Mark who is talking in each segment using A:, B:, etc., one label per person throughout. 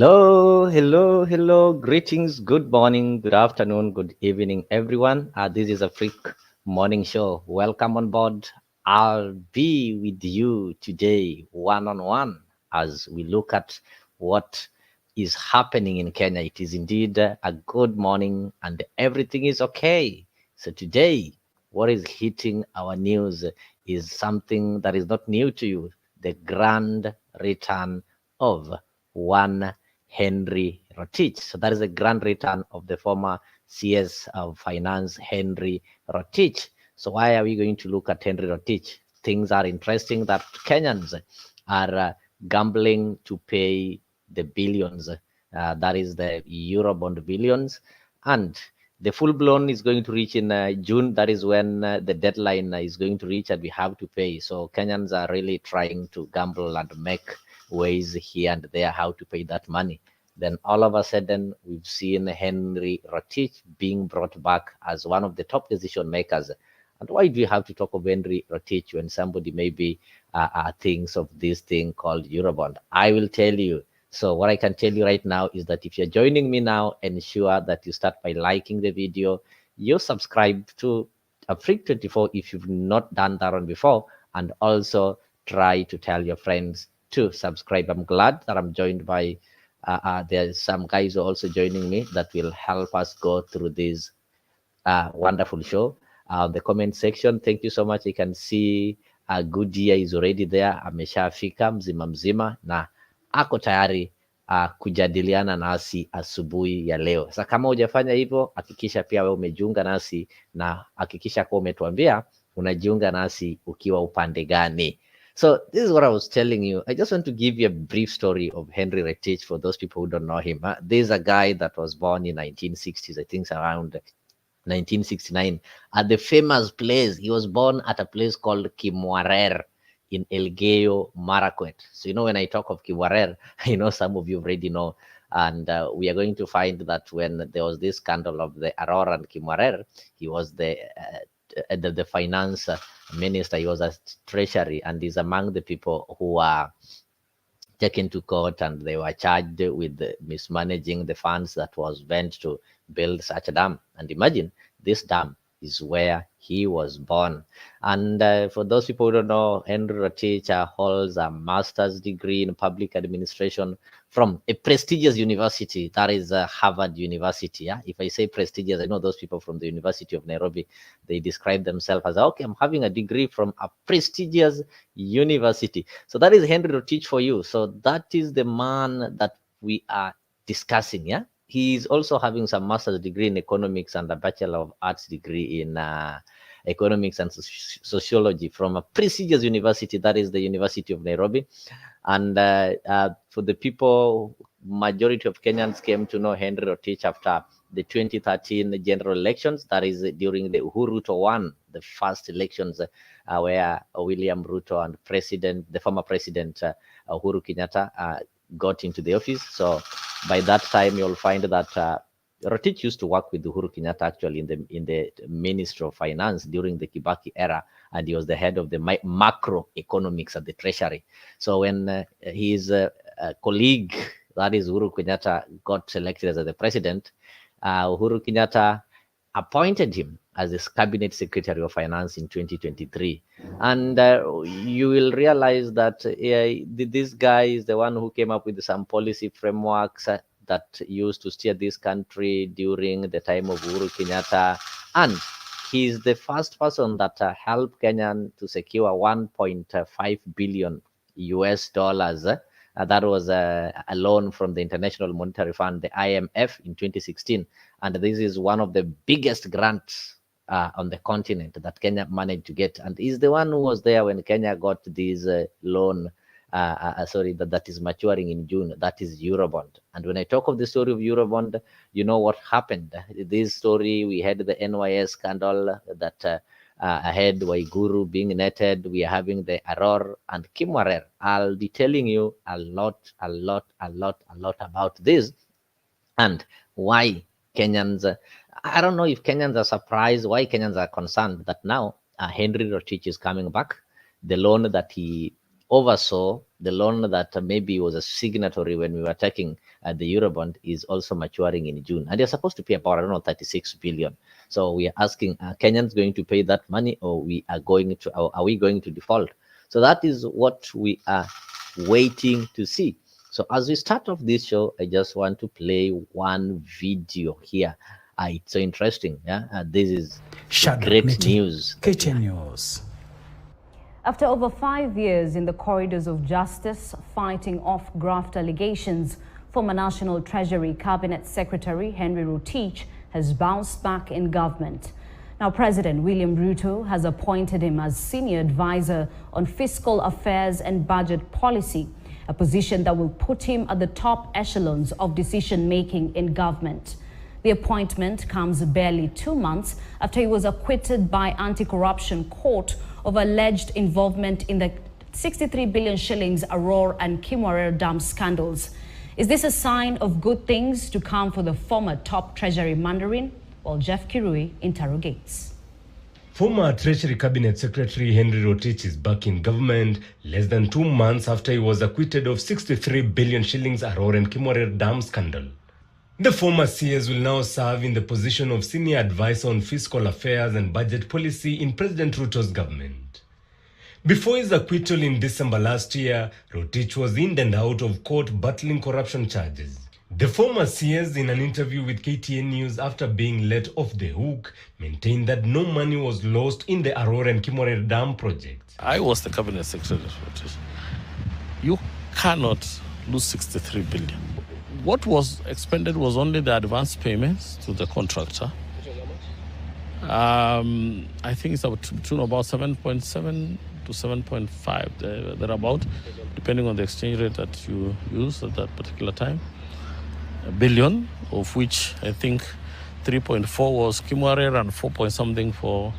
A: Hello. Greetings, good morning, good afternoon, good evening, everyone. This is Afriq Morning Show. Welcome on board. I'll be with you today, one-on-one, as we look at what is happening in Kenya. It is indeed a good morning, and everything is okay. So today, what is hitting our news is something that is not new to you: the grand return of one Henry Rotich. So that is a grand return of the former CS of Finance Henry Rotich. So why are we going to look at Henry Rotich? Things are interesting that Kenyans are gambling to pay the billions. That is the Eurobond billions. And the full blown is going to reach in June. That is when the deadline is going to reach and we have to pay. So Kenyans are really trying to gamble and make ways here and there how to pay that money. Then all of a sudden, we've seen Henry Rotich being brought back as one of the top decision makers. And why do you have to talk of Henry Rotich when somebody maybe thinks of this thing called Eurobond? I will tell you. So what I can tell you right now is that if you're joining me now, ensure that you start by liking the video. You subscribe to Afriq24 if you've not done that one before, and also try to tell your friends to subscribe. I'm glad that I'm joined by there's some guys who are also joining me that will help us go through this wonderful show. The comment section, thank you so much. You can see good year is already there, ameshafika mzima mzima na ako tayari kujadiliana nasi asubuhi ya leo. Sasa kama hujafanya hivyo, hakikisha pia wewe umejiunga nasi na hakikisha kuwa umetuambia unajiunga nasi ukiwa upande gani. So this is what I was telling you. I just want to give you a brief story of Henry Rotich for those people who don't know him. There's a guy that was born in 1960s, I think around 1969, at the famous place. He was born at a place called Kimwarer in Elgeyo Marakwet. So, when I talk of Kimwarer, I know some of you already know. And we are going to find that when there was this scandal of the Aurora and Kimwarer, he was the finance minister. He was a treasury, and is among the people who are taken to court, and they were charged with mismanaging the funds that was meant to build such a dam. And imagine, this dam is where he was born. And for those people who don't know, Henry Rotich holds a master's degree in public administration from a prestigious university, that is Harvard University. Yeah, if I say prestigious, I know those people from the University of Nairobi, they describe themselves as, okay, I'm having a degree from a prestigious university. So that is Henry Rotich for you. So that is the man that we are discussing. Yeah, he is also having some master's degree in economics and a bachelor of arts degree in economics and sociology from a prestigious university, that is the University of Nairobi. And for the people, majority of Kenyans came to know Henry Rotich after the 2013 general elections. That is during the Uhuru Ruto won the first elections where William Ruto and the former president Uhuru Kenyatta got into the office. So by that time, you'll find that Rotich used to work with Uhuru Kenyatta actually in the Ministry of Finance during the Kibaki era, and he was the head of the macroeconomics at the Treasury. So when his colleague, that is Uhuru Kenyatta, got selected as the president, Uhuru Kenyatta appointed him as his cabinet secretary of finance in 2023. And you will realize that this guy is the one who came up with some policy frameworks that used to steer this country during the time of Uhuru Kenyatta. And he's the first person that helped Kenya to secure 1.5 billion US dollars. That was a loan from the International Monetary Fund, the IMF, in 2016. And this is one of the biggest grants on the continent that Kenya managed to get. And he's the one who was there when Kenya got this loan, that is maturing in June. That is Eurobond. And when I talk of the story of Eurobond, you know what happened. This story, we had the NYS scandal that ahead, Waiguru being netted. We are having the Aurora and Kimwarer. I'll be telling you a lot about this and why Kenyans. I don't know if Kenyans are surprised, why Kenyans are concerned that now Henry Rotich is coming back. The loan that he oversaw the loan that maybe was a signatory when we were taking the Eurobond is also maturing in June. And they're supposed to pay about, I don't know, 36 billion. So we are asking, are Kenyans going to pay that money, or are we going to default? So that is what we are waiting to see. So as we start off this show, I just want to play one video here. It's so interesting. Yeah, this is great news.
B: KTN News.
C: After over 5 years in the corridors of justice, fighting off graft allegations, former National Treasury Cabinet Secretary Henry Rotich has bounced back in government. Now, President William Ruto has appointed him as senior advisor on fiscal affairs and budget policy, a position that will put him at the top echelons of decision-making in government. The appointment comes barely 2 months after he was acquitted by anti-corruption court of alleged involvement in the 63 billion shillings Aurora and Kimwarer Dam scandals. Is this a sign of good things to come for the former top Treasury Mandarin? Well, Jeff Kirui interrogates.
B: Former Treasury Cabinet Secretary Henry Rotich is back in government less than 2 months after he was acquitted of 63 billion shillings Aurora and Kimwarer Dam scandal. The former CS will now serve in the position of senior advisor on fiscal affairs and budget policy in President Ruto's government. Before his acquittal in December last year, Rotich was in and out of court battling corruption charges. The former CS, in an interview with KTN News after being let off the hook, maintained that no money was lost in the Aurora and Kimwarer Dam project.
D: I was the cabinet secretary. You cannot lose 63 billion. What was expended was only the advance payments to the contractor. I think it's between about 7.7 to 7.5, thereabout, depending on the exchange rate that you use at that particular time. A billion, of which I think 3.4 was Kimwarer and 4 point something for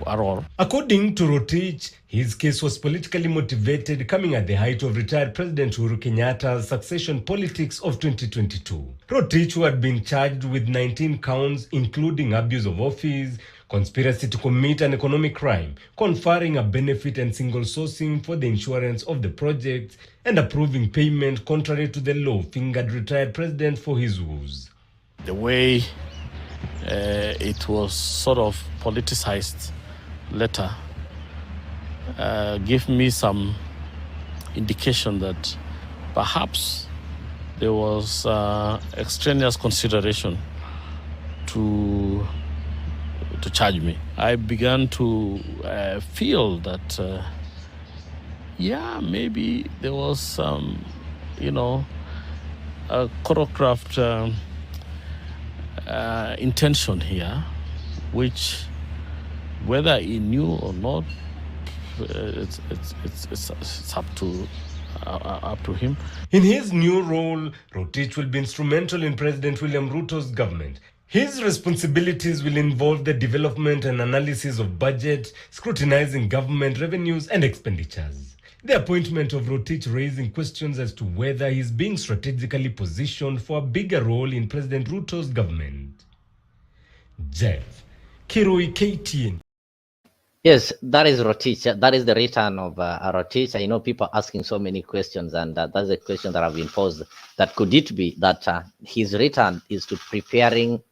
D: Aurora.
B: According to Rotich, his case was politically motivated, coming at the height of retired President Uhuru Kenyatta's succession politics of 2022. Rotich, who had been charged with 19 counts, including abuse of office, conspiracy to commit an economic crime, conferring a benefit and single sourcing for the insurance of the project, and approving payment contrary to the law, fingered retired president for his woes.
D: The way it was sort of politicized letter gave me some indication that perhaps there was extraneous consideration to charge me. I began to feel that, maybe there was some, a choreographed intention here, which, whether he knew or not, it's up to him.
B: In his new role, Rotich will be instrumental in President William Ruto's government. His responsibilities will involve the development and analysis of budget, scrutinizing government revenues and expenditures. The appointment of Rotich raising questions as to whether he is being strategically positioned for a bigger role in President Ruto's government. Jeff Kirui, KTN.
A: Yes, that is Rotich. That is the return of Rotich. I know people are asking so many questions, and that's a question that have been posed. That could it be that his return is to prepare him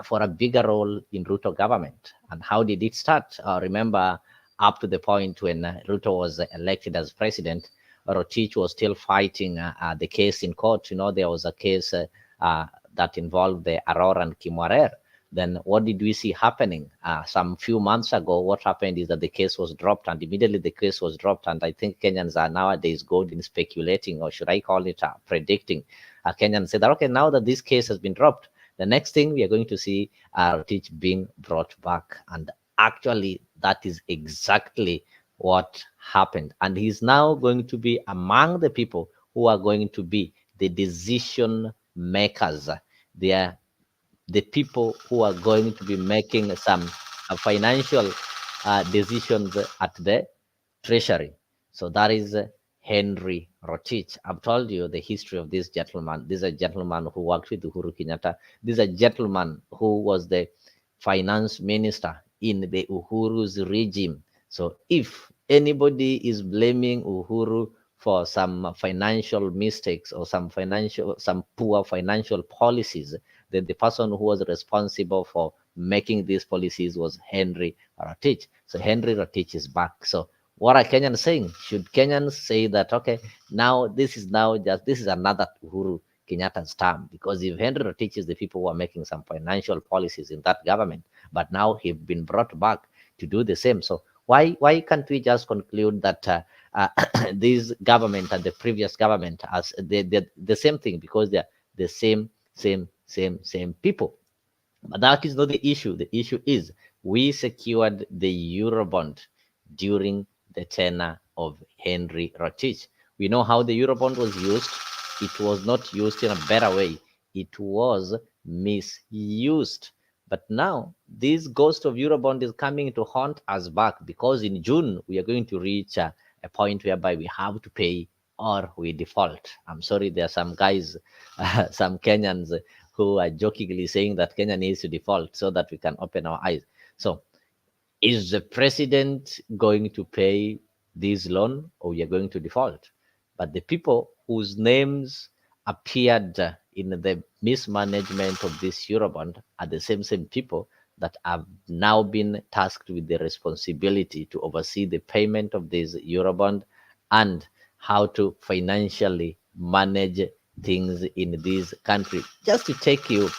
A: for a bigger role in Ruto government? And how did it start? Remember, up to the point when Ruto was elected as president, Rotich was still fighting the case in court. There was a case that involved the Aurora and Kimwarer. Then what did we see happening? Some few months ago, what happened is that the case was dropped, and immediately the case was dropped. And I think Kenyans are nowadays good in speculating, or should I call it predicting. Kenyans say that, okay, now that this case has been dropped, the next thing we are going to see Rotich being brought back. And actually, that is exactly what happened. And he's now going to be among the people who are going to be the decision makers. They are the people who are going to be making some financial decisions at the Treasury. So that is Henry Rotich. I've told you the history of this gentleman. This is a gentleman who worked with Uhuru Kenyatta. This is a gentleman who was the finance minister in the Uhuru's regime. So if anybody is blaming Uhuru for some financial mistakes or some poor financial policies, then the person who was responsible for making these policies was Henry Rotich. So Henry Rotich is back. So what are Kenyans saying? Should Kenyans say that, okay, now this is another Uhuru Kenyatta's term? Because if Henry Rotich is the people who are making some financial policies in that government, but now he's been brought back to do the same. So why can't we just conclude that this government and the previous government as the same thing, because they're the same people? But that is not the issue. The issue is we secured the Eurobond during the tenure of Henry Rotich. We know how the Eurobond was used. It was not used in a better way. It was misused. But now this ghost of Eurobond is coming to haunt us back, because in June we are going to reach a point whereby we have to pay or we default. I'm sorry, there are some guys, some Kenyans who are jokingly saying that Kenya needs to default so that we can open our eyes. So is the president going to pay this loan, or we are going to default? But the people whose names appeared in the mismanagement of this Eurobond are the same people that have now been tasked with the responsibility to oversee the payment of this Eurobond and how to financially manage things in this country. Just to take you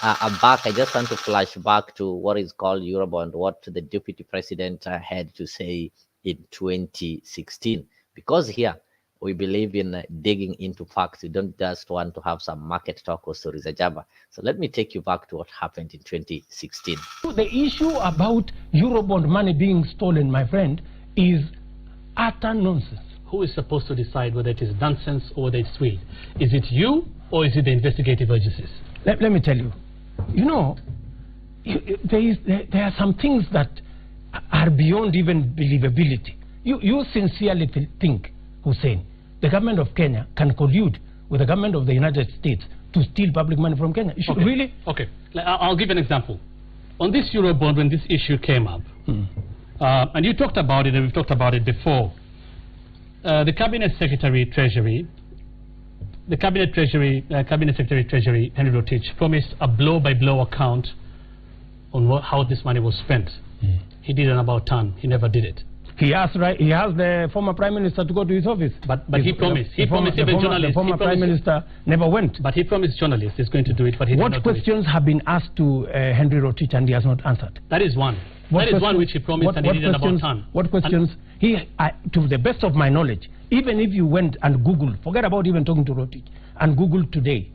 A: back, I just want to flash back to what is called Eurobond, what the deputy president had to say in 2016. Because here, we believe in digging into facts. We don't just want to have some market talk or stories ajaba. So let me take you back to what happened in 2016.
E: The issue about Eurobond money being stolen, my friend, is utter nonsense. Who is supposed to decide whether it is nonsense or whether it's real? Is it you or is it the investigative agencies? Let me tell you, there are some things that are beyond even believability. You sincerely think, Hussein, the government of Kenya can collude with the government of the United States to steal public money from Kenya?
F: Okay.
E: Really?
F: Okay. I'll give an example. On this Eurobond, when this issue came up, and you talked about it, and we've talked about it before, the Cabinet Secretary Treasury, Cabinet Secretary Treasury Henry Rotich promised a blow-by-blow account on how this money was spent. He did an about turn. He never did it.
E: He asked the former Prime Minister to go to his office.
F: But he promised. He promised even journalists.
E: The former Prime Minister never went.
F: But he promised journalists he's going to do it, but he did not do it.
E: What questions have been asked to Henry Rotich and he has not answered?
F: That is one. That is one which he promised and he did an about turn.
E: What questions? To the best of my knowledge, even if you went and Googled, forget about even talking to Rotich, and Googled today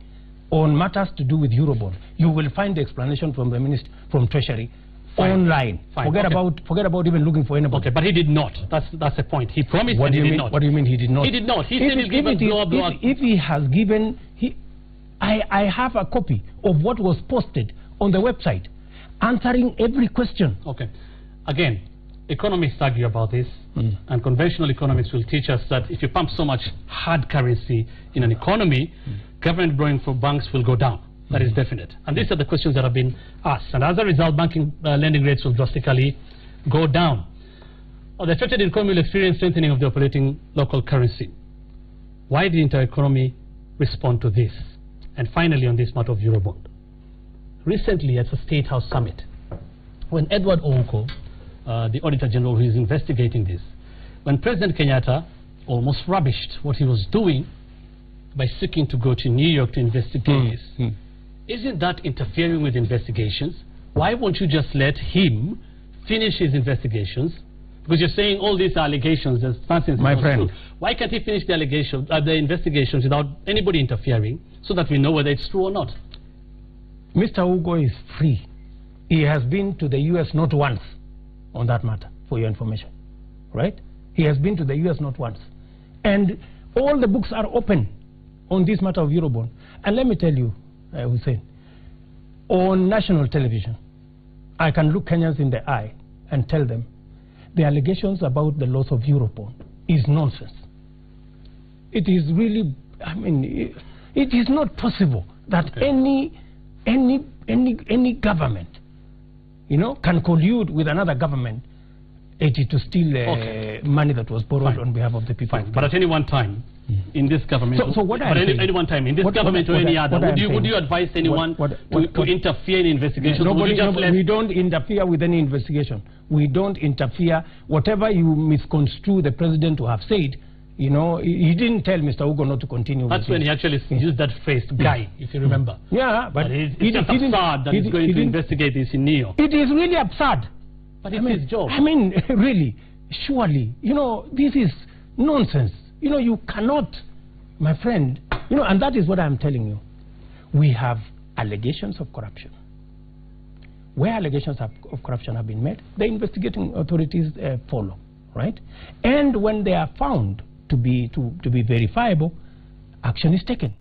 E: on matters to do with Eurobond, you will find the explanation from the Minister, from Treasury, online. Forget about even looking for anybody.
F: Okay, but he did not. That's the point. He promised and he did not.
E: What do you mean he did not?
F: He did not. He said he'll give a blow.
E: If he has given, I have a copy of what was posted on the website, answering every question.
F: Okay. Again, economists argue about this, and conventional economists will teach us that if you pump so much hard currency in an economy, government borrowing for banks will go down. That is definite. And these are the questions that have been asked. And as a result, banking lending rates will drastically go down. The affected economy will experience strengthening of the operating local currency. Why didn't our economy respond to this? And finally, on this matter of Eurobond. Recently, at the State House Summit, when Edward Owuko, the Auditor General who is investigating this, when President Kenyatta almost rubbished what he was doing by seeking to go to New York to investigate this, isn't that interfering with investigations? Why won't you just let him finish his investigations? Because you're saying all these allegations as nonsense.
E: My friend,
F: why can't he finish the investigations without anybody interfering, so that we know whether it's true or not?
E: Mr. Ugo is free. He has been to the U.S. not once on that matter, for your information, right? He has been to the U.S. not once. And all the books are open on this matter of Eurobond. And let me tell you, Hussein, on national television, I can look Kenyans in the eye and tell them the allegations about the loss of Eurobond is nonsense. It is really, it is not possible that any government, can collude with another government to steal money that was borrowed on behalf of the people.
F: Fine. But at any one time, in this government,
E: so what I'm saying,
F: any one time in this government or any other, would you advise anyone to interfere in investigations?
E: We don't interfere with any investigation. We don't interfere. Whatever you misconstrue the president to have said, you know, he didn't tell Mr. Ugo not to continue.
F: That's when he actually used that phrase, guy, if you remember.
E: Yeah, but
F: it's just absurd that he's going to investigate this in Neo.
E: It is really absurd.
F: But it's his job.
E: I mean, really, surely, you know, this is nonsense. You know, you cannot, my friend, you know, and that is what I'm telling you. We have allegations of corruption. Where allegations of corruption have been made, the investigating authorities follow, right? And when they are found to be verifiable, action is taken.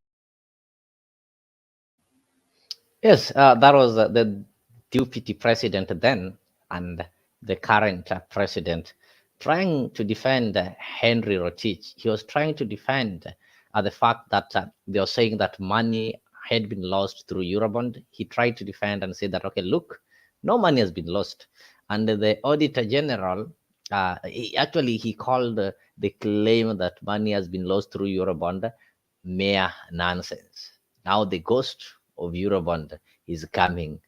A: Yes, that was the deputy president then and the current president trying to defend Henry Rotich. He was trying to defend the fact that they were saying that money had been lost through Eurobond. He tried to defend and say that, okay, look, no money has been lost. And the Auditor General, he called the claim that money has been lost through Eurobond mere nonsense. Now the ghost of Eurobond is coming.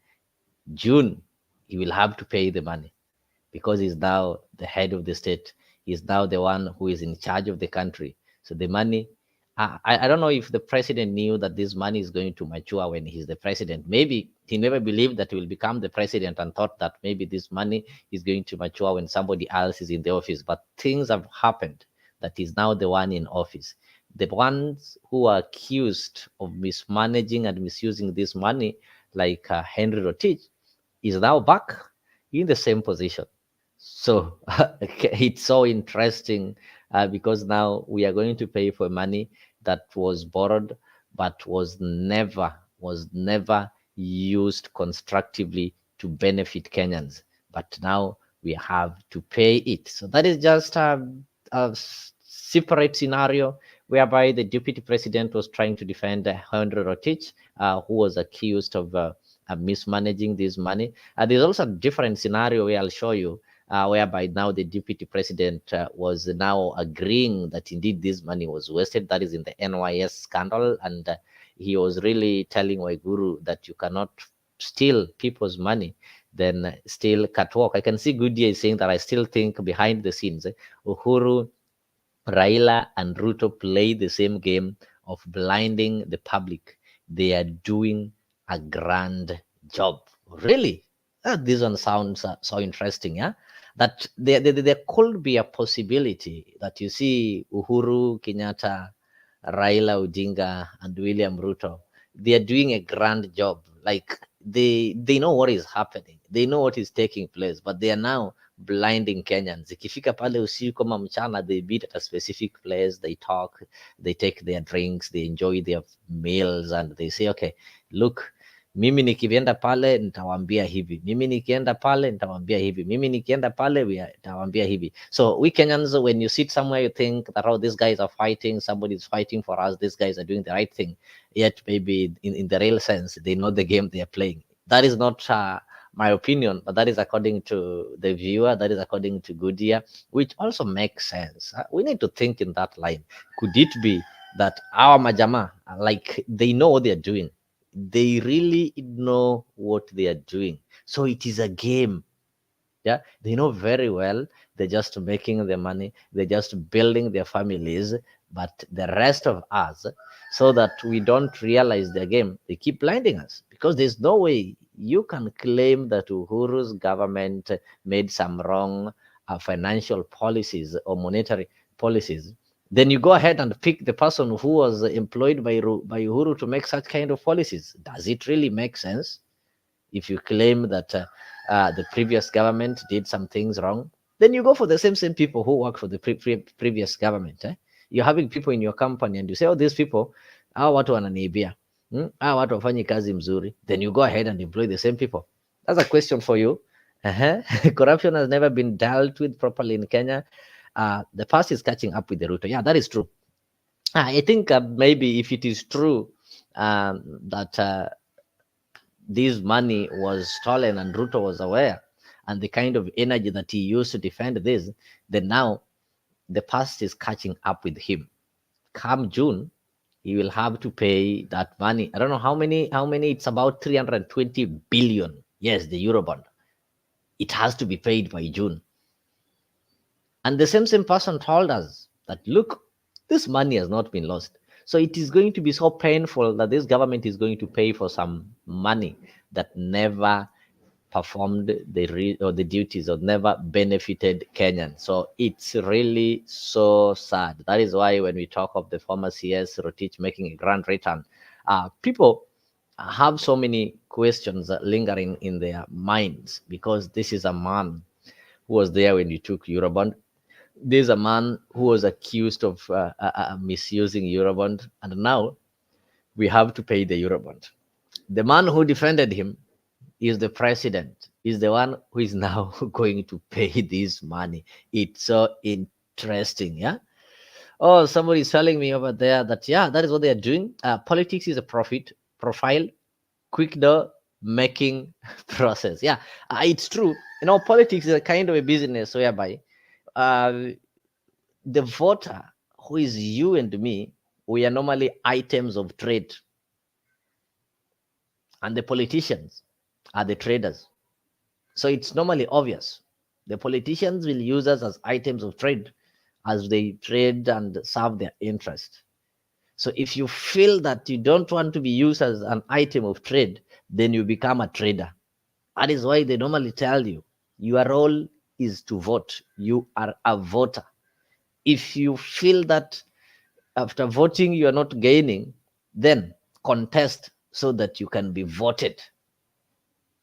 A: June, he will have to pay the money because he's now the head of the state. He's now the one who is in charge of the country. So the money, I don't know if the president knew that this money is going to mature when he's the president. Maybe he never believed that he will become the president and thought that maybe this money is going to mature when somebody else is in the office. But things have happened that he's now the one in office. The ones who are accused of mismanaging and misusing this money, like Henry Rotich, is now back in the same position. So it's so interesting because now we are going to pay for money that was borrowed but was never used constructively to benefit Kenyans. But now we have to pay it. So that is just a separate scenario whereby the deputy president was trying to defend Henry Rotich, who was accused of mismanaging this money. There's also a different scenario where I'll show you, whereby now the deputy president was now agreeing that indeed this money was wasted. That is in the NYS scandal. And he was really telling Waiguru that you cannot steal people's money, then still catwalk. I can see Goodyear is saying that I still think behind the scenes, Uhuru, Raila and Ruto play the same game of blinding the public. They are doing a grand job. Really? This one sounds so interesting, yeah? That there could be a possibility that you see Uhuru, Kenyatta, Raila Odinga and William Ruto, they are doing a grand job. Like they know what is happening. They know what is taking place, but they are now blinding Kenyans. Ikifika pale usiku kama mchana, they meet at a specific place, they talk, they take their drinks, they enjoy their meals, and they say, okay, look, mimi nikienda pale nitawaambia hivi, mimi nikienda pale nitawaambia hivi, mimi nikienda pale nitawaambia hivi. So we Kenyans, when you sit somewhere, you think that, oh, these guys are fighting, somebody is fighting for us, these guys are doing the right thing. Yet maybe in the real sense, they know the game they are playing. That is not my opinion, but that is according to the viewer, that is according to Goodyear, which also makes sense. We need to think in that line. Could it be that our majama, like, they know what they're doing? They really know what they are doing. So it is a game. Yeah, they know very well. They're just making the money. They're just building their families. But the rest of us, so that we don't realize their game, they keep blinding us, because there's no way you can claim that Uhuru's government made some wrong financial policies or monetary policies. Then you go ahead and pick the person who was employed by Uhuru to make such kind of policies. Does it really make sense? If you claim that the previous government did some things wrong, then you go for the same people who work for the previous government. You're having people in your company and you say, oh, these people, hawa watu wananiibia, hawa watu wafanyi kazi mzuri. Then you go ahead and employ the same people. That's a question for you. Corruption has never been dealt with properly in Kenya. The past is catching up with the Ruto. Yeah, that is true. I think maybe if it is true that this money was stolen and Ruto was aware, and the kind of energy that he used to defend this, then now the past is catching up with him. Come June, he will have to pay that money. I don't know how many, it's about 320 billion. Yes, the Eurobond. It has to be paid by June. And the same person told us that, look, this money has not been lost. So it is going to be so painful that this government is going to pay for some money that never performed the duties or never benefited Kenyans. So it's really so sad. That is why when we talk of the former CS Rotich making a grand return, people have so many questions lingering in their minds, because this is a man who was there when you took Eurobond. This is a man who was accused of misusing Eurobond, and now we have to pay the Eurobond. The man who defended him is the president, is the one who is now going to pay this money. It's so interesting, yeah? Oh, somebody is telling me over there that, yeah, that is what they are doing. Politics is a profit profile, quick door making process. Yeah, it's true. You know, politics is a kind of a business whereby the voter, who is you and me, we are normally items of trade, and the politicians are the traders. So it's normally obvious. The politicians will use us as items of trade as they trade and serve their interest. So if you feel that you don't want to be used as an item of trade, then you become a trader. That is why they normally tell you your role is to vote. You are a voter. If you feel that after voting you are not gaining, then contest so that you can be voted.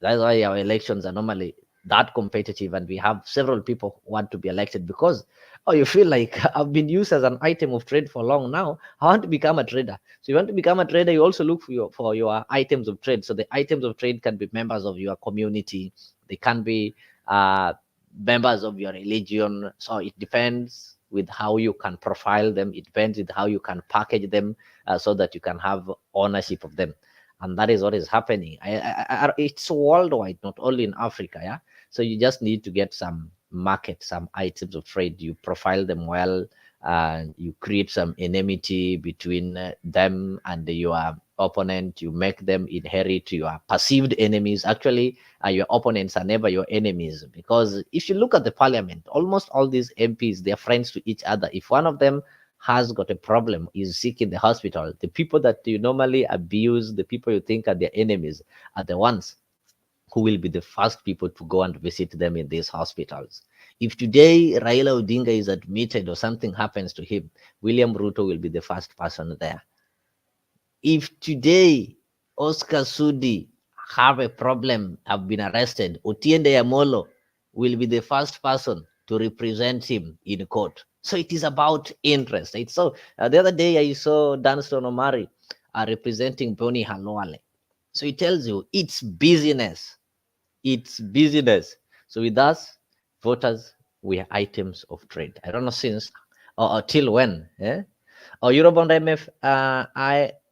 A: That's why our elections are normally that competitive, and we have several people who want to be elected because, oh, you feel like I've been used as an item of trade for long now. I want to become a trader. So you want to become a trader, you also look for your items of trade. So the items of trade can be members of your community. They can be members of your religion. So it depends with how you can profile them. It depends with how you can package them so that you can have ownership of them. And that is what is happening. It's worldwide, not only in Africa. Yeah. So you just need to get some market, some items of trade. You profile them well, and you create some enmity between them and your opponent. You make them inherit your perceived enemies. Actually, your opponents are never your enemies, because if you look at the parliament, almost all these MPs, they're friends to each other. If one of them has got a problem, is sick in the hospital, the people that you normally abuse, the people you think are their enemies, are the ones who will be the first people to go and visit them in these hospitals. If today Raila Odinga is admitted or something happens to him, William Ruto will be the first person there. If today Oscar Sudi have a problem, have been arrested, Otiende Amolo will be the first person to represent him in court. So it is about interest. It's so the other day I saw Danston Omari representing Boni Halwale. So it tells you it's business. It's business. So with us, voters, we are items of trade. I don't know since or till when. Yeah? Or Eurobond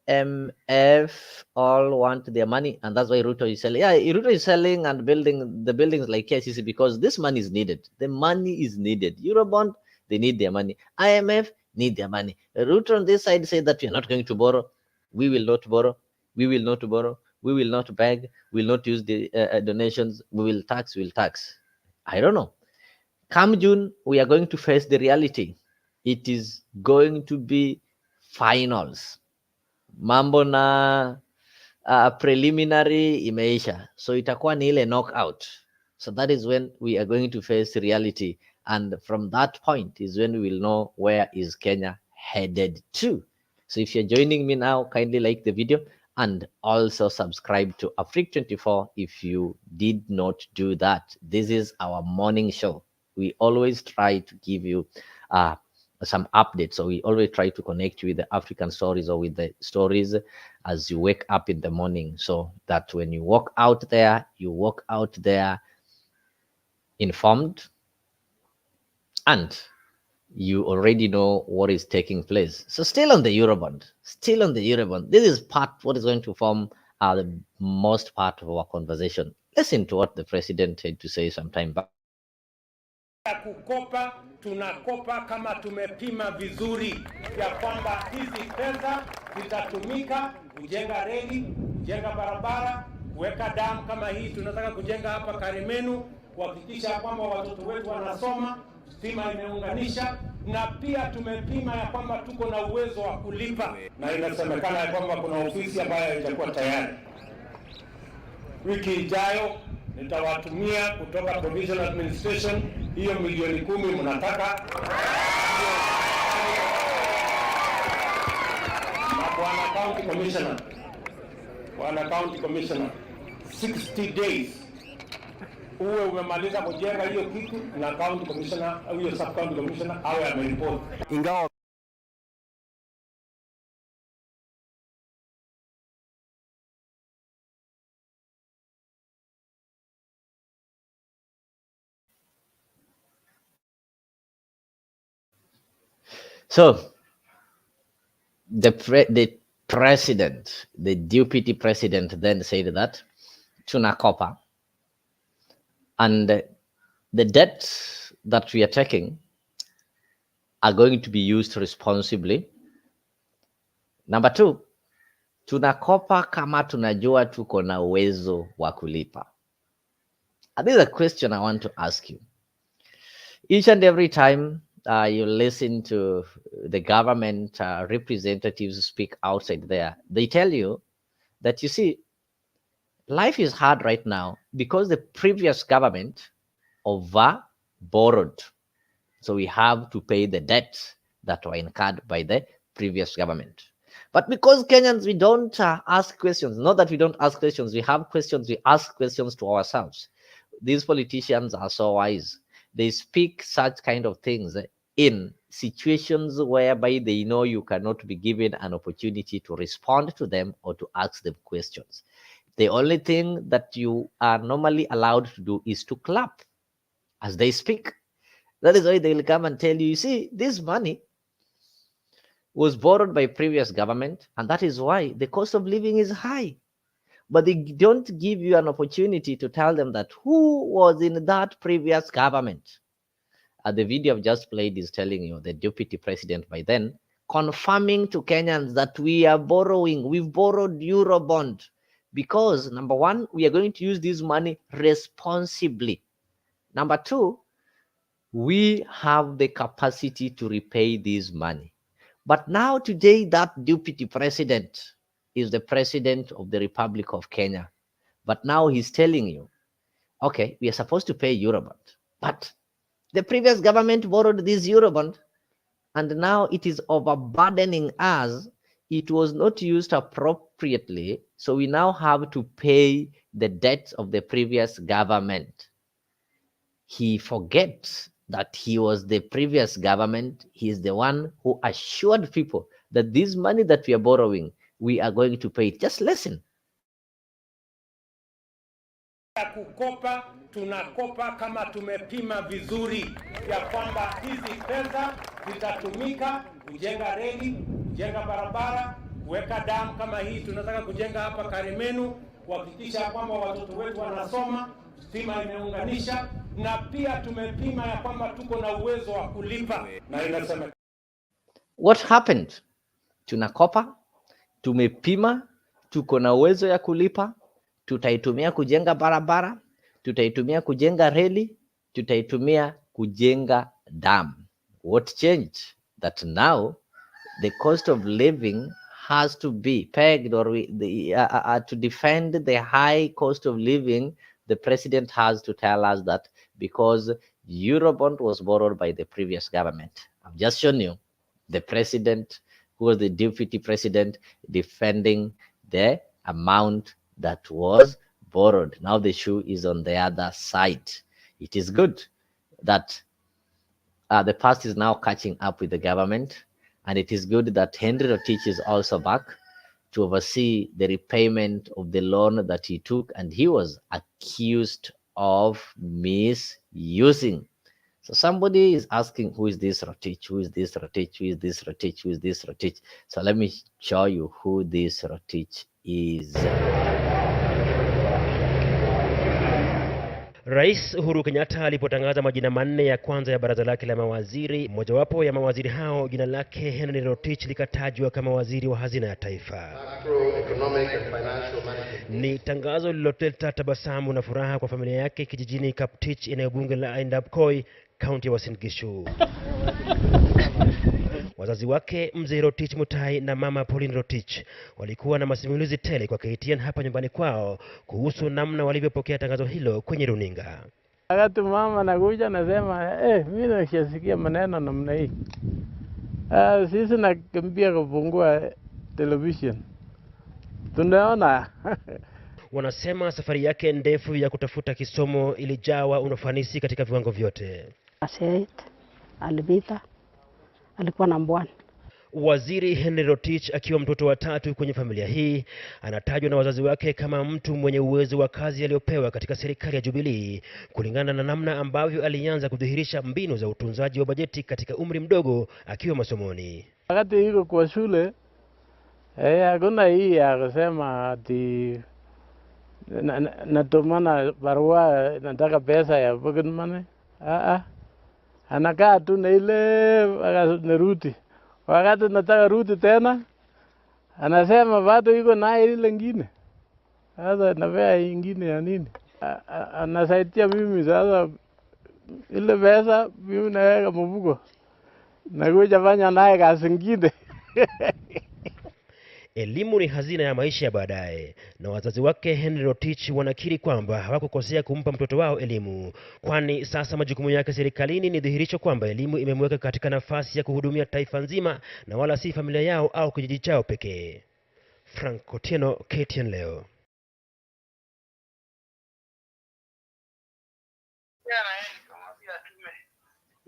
A: IMF all want their money, and that's why Ruto is selling. Yeah, Ruto is selling and building the buildings like KCC because this money is needed. The money is needed. Eurobond, they need their money. IMF need their money. Ruto on this side say that we are not going to borrow. We will not borrow. We will not borrow. We will not beg. We will not use the donations. We will tax. We will tax. I don't know. Come June, we are going to face the reality. It is going to be finals. Mambo na preliminary imeisha. So itakuwa ni ile knockout. So that is when we are going to face reality. And from that point is when we will know where is Kenya headed to. So if you're joining me now, kindly like the video and also subscribe to Afriq 24 if you did not do that. This is our morning show. We always try to give you some updates. So we always try to connect you with the African stories or with the stories as you wake up in the morning, so that when you walk out there, informed and you already know what is taking place. So still on the Eurobond, this is what is going to form are the most part of our conversation. Listen to what the president had to say sometime back.
G: Kukopa tunakopa kama tumepima vizuri ya kwamba hizi pesa zitatumika kujenga reli, kujenga barabara, kuweka damu kama hii tunataka kujenga hapa Karimenu, kuhakikisha kwamba watoto wetu wanasoma, stima imeunganisha, na pia tumepima ya kwamba tuko na uwezo wa kulipa, na inasemekana ya kwamba kuna ofisi ambayo itakuwa tayari. Wiki ijayo nitawatumia kutoka provisional administration hiyo milioni 10 mnataka, na bwana county commissioner 60 days uwe umemaliza kujenga hiyo kitu, na county commissioner au hiyo sub county commissioner awe ameripoti. Ingawa
A: So the president, the deputy president, then said that tunakopa, and the debts that we are taking are going to be used responsibly. Number two, tunakopa kama tunajua tuko na uwezo wa kulipa. And this is a question I want to ask you. Each and every time you listen to the government representatives speak outside there, they tell you that, you see, life is hard right now because the previous government over borrowed. So we have to pay the debts that were incurred by the previous government. But because Kenyans, we don't ask questions, not that we don't ask questions, we have questions, we ask questions to ourselves. These politicians are so wise. They speak such kind of things in situations whereby they know you cannot be given an opportunity to respond to them or to ask them questions. The only thing that you are normally allowed to do is to clap as they speak. That is why they will come and tell you, you see, this money was borrowed by previous government, and that is why the cost of living is high. But they don't give you an opportunity to tell them that who was in that previous government. The video I've just played is telling you the deputy president by then confirming to Kenyans that we are borrowing. We've borrowed Eurobond because, number one, we are going to use this money responsibly. Number two, we have the capacity to repay this money. But now today, that deputy president is the president of the Republic of Kenya. But now he's telling you, okay, we are supposed to pay Eurobond, but the previous government borrowed this Eurobond, and now it is overburdening us. It was not used appropriately, so we now have to pay the debts of the previous government. He forgets that he was the previous government. He is the one who assured people that this money that we are borrowing, we are going to pay it. Just listen.
G: Kukopa tunakopa kama tumepima vizuri ya kwamba hizi pesa zitatumika kujenga reli, kujenga barabara, kuweka damu kama hii tunataka kujenga hapa Karimenu, kuhakikisha kwamba watoto wetu wanasoma, stima imeunganisha, na pia tumepima ya kwamba tuko na uwezo wa kulipa, na inasema
A: what happened? Tunakopa, tumepima, tuko na uwezo ya kulipa, tutaitumia kujenga barabara, tutaitumia kujenga reli, tutaitumia kujenga dam. What changed? That now the cost of living has to be pegged, or to defend the high cost of living, the president has to tell us that because Eurobond was borrowed by the previous government. I've just shown you the president, who was the deputy president, defending the amount that was borrowed. Now the shoe is on the other side. It is good that the past is now catching up with the government, and it is good that Henry Rotich is also back to oversee the repayment of the loan that he took, and he was accused of misusing. So somebody is asking, who is this Rotich? Who is this Rotich? Who is this Rotich? Who is this Rotich? So let me show you who this Rotich is.
H: Rais Uhuru Kenyatta alipotangaza majina manne ya kwanza ya baraza lake la mawaziri, mojawapo ya mawaziri hao jina lake Henry Rotich likatajwa kama waziri wa hazina ya taifa. Ni tangazo lililoleta tabasamu na furaha kwa familia yake kijijini Kaptich, eneo bunge la Ainabkoi, kaunti ya Uasin Gishu. Wazazi wake Mzee Rotich Mutai na Mama Pauline Rotich walikuwa na masimulizi tele kwa KTN hapa nyumbani kwao kuhusu namna walivyopokea tangazo hilo kwenye runinga.
I: Wakati mama anakuja nasema, mimi nashasikia maneno namna hii. Sisi nakimbia kufungua television. Tunaona.
H: Wanasema safari yake ndefu ya kutafuta kisomo ilijawa unafanisi katika viwango vyote.
J: Alipita, alikuwa namba 1.
H: Waziri Henry Rotich akiwa mtoto wa 3 kwenye familia hii, anatajwa na wazazi wake kama mtu mwenye uwezo wa kazi aliyopewa katika serikali ya Jubilee, kulingana na namna ambavyo alianza kudhihirisha mbinu za utunzaji wa bajeti katika umri mdogo akiwa masomoni.
I: Wakati yuko kwa shule, hakuna hii ya kusema ati natumana barua nataka pesa ya pocket money. Anakaa tu na ile narudi. Wakati nataka rudi tena, anasema bado yuko na ile nyingine. Sasa napea nyingine ya nini? Anasaidia mimi sasa ile pesa mimi naweka mfuko. Nakuja fanya naye kazi nyingine.
H: Elimu ni hazina ya maisha ya baadaye, na wazazi wake Henry Rotich wanakiri kwamba hawakukosea kumpa mtoto wao elimu, kwani sasa majukumu yake serikalini ni dhihirisho kwamba elimu imemweka katika nafasi ya kuhudumia taifa nzima na wala si familia yao au kijiji chao pekee. Frank Otieno, KTN leo.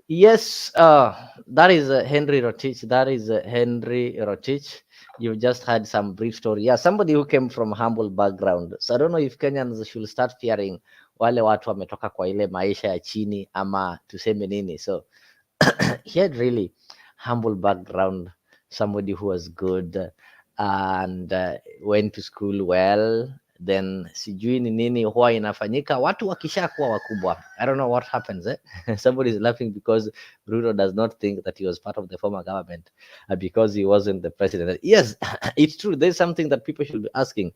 A: Yes, that is Henry Rotich. That is Henry Rotich. You just had some brief story. Yeah, somebody who came from humble background. So I don't know if Kenyans should start fearing wale watu wametoka kwa ile maisha ya chini ama tuseme nini. So he had really humble background, somebody who was good and went to school well. Then sijui ni nini huwa inafanyika watu wakishakuwa wakubwa. I don't know what happens. Somebody is laughing because Bruno does not think that he was part of the former government because he wasn't the president. Yes, it's true. There's something that people should be asking.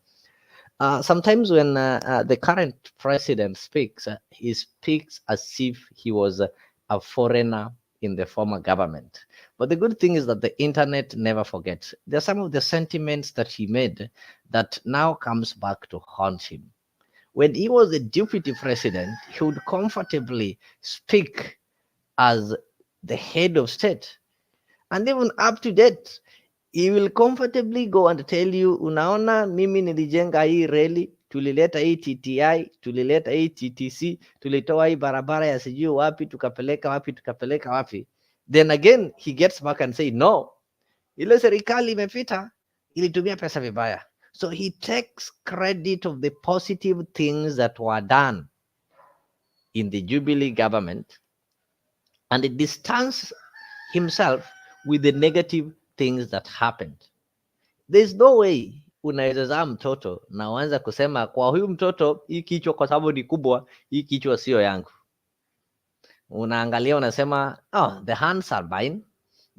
A: Sometimes when the current president speaks, he speaks as if he was a foreigner in the former government. But the good thing is that the internet never forgets. There are some of the sentiments that he made that now comes back to haunt him. When he was the deputy president, he would comfortably speak as the head of state. And even up to date, he will comfortably go and tell you, unaona mimi nilijenga hii reli, tulileta hii TTI, tulileta hii TTC, tulitoa hii barabara ya sijui wapi, tukapeleka wapi. Then again, he gets back and say, no, ile serikali imepita, ilitumia pesa vibaya. So he takes credit of the positive things that were done in the Jubilee government and he distances himself with the negative things that happened. There's no way unaweza zaa mtoto na uanza kusema kwa huyu mtoto hii kichwa kwa sababu ni kubwa, hii kichwa sio yangu. Unaangalia unasema, oh, the hands are mine,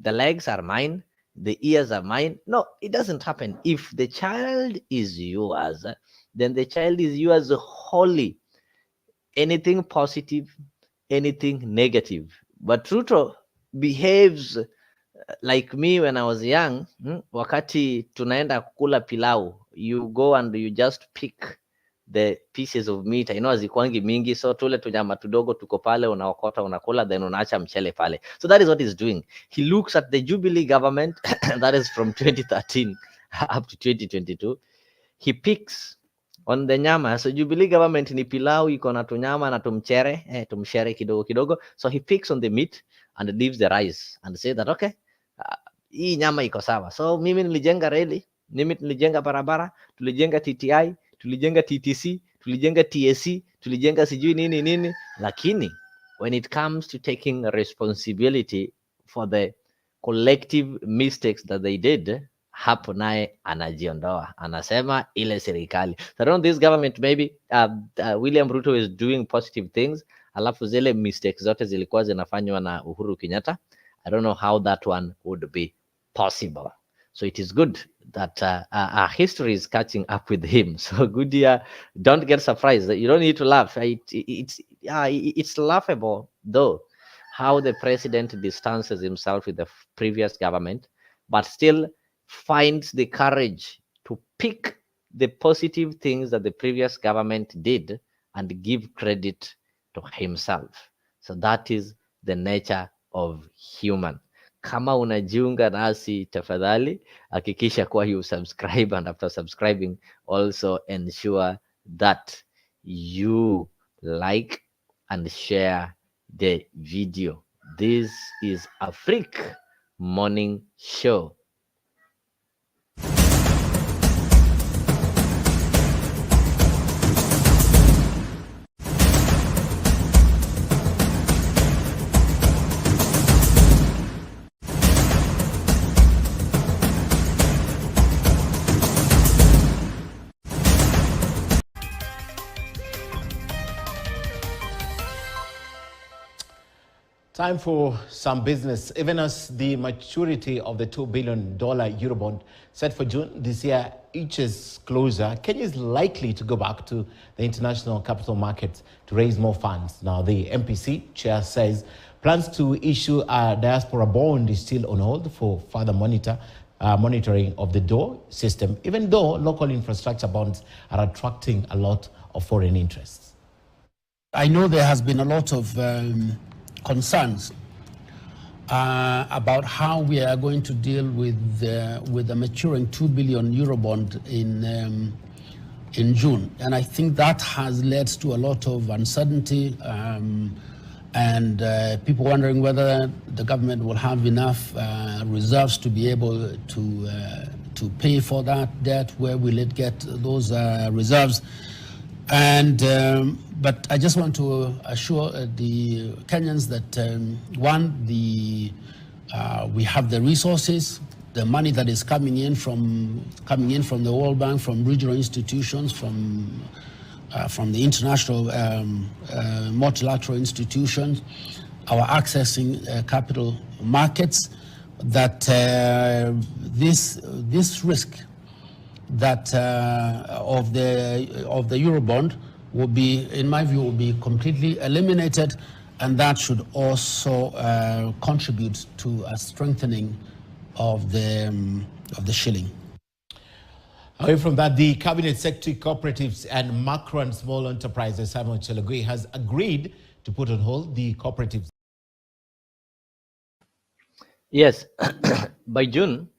A: the legs are mine, the ears are mine. No, it doesn't happen. If the child is yours, then the child is yours wholly. Anything positive, anything negative. But Ruto behaves like me when I was young. Wakati tunaenda kukula pilau, you go and you just pick the pieces of meat. I know hazikuangi mingi, so tule tunyama tudogo tuko pale, unaokota unakula, then unaacha mchele pale. So that is what he's doing. He looks at the Jubilee government that is from 2013 up to 2022. He picks on the nyama. So Jubilee government ni pilau iko na tunyama na tumshere kidogo kidogo. So he picks on the meat and leaves the rice and say that okay, hii nyama iko sawa. So mimi nilijenga reli, mimi nilijenga barabara, tulijenga TTI, tulijenga TTC, tulijenga TSC, tulijenga sijui nini. Lakini when it comes to taking responsibility for the collective mistakes that they did, hapo naye anajiondoa, anasema ile serikali. So I don't know, this government maybe William Ruto is doing positive things, alafu zile mistakes zote zilikuwa zinafanywa na Uhuru Kenyatta. I don't know how that one would be possible. So it is good that our history is catching up with him. So good year. Don't get surprised. You don't need to laugh. It's laughable though, how the president distances himself with the previous government, but still finds the courage to pick the positive things that the previous government did and give credit to himself. So that is the nature of human. Kama unajiunga nasi, tafadhali hakikisha kuwa you subscribe, and after subscribing also ensure that you like and share the video. This is Afriq Morning Show.
K: Time for some business. Even as the maturity of the $2 billion Eurobond set for June this year inches closer, Kenya is likely to go back to the international capital markets to raise more funds. Now, the MPC chair says plans to issue a diaspora bond is still on hold for further monitoring of the DOE system, even though local infrastructure bonds are attracting a lot of foreign interests.
L: I know there has been a lot of concerns about how we are going to deal with the maturing 2 billion Eurobond in June, and I think that has led to a lot of uncertainty and people wondering whether the government will have enough reserves to be able to pay for that debt. Where will it get those reserves? And but I just want to assure the Kenyans that one, we have the resources, the money that is coming in from the World Bank, from regional institutions, from the international multilateral institutions, our accessing capital markets. That this risk that of the Eurobond will be, in my view, will be completely eliminated, and that should also contribute to a strengthening of the shilling.
K: Away from that, the Cabinet Secretary Cooperatives and Macro and Small Enterprises, Simon Chelogui, has agreed to put on hold the cooperatives.
A: Yes, by June,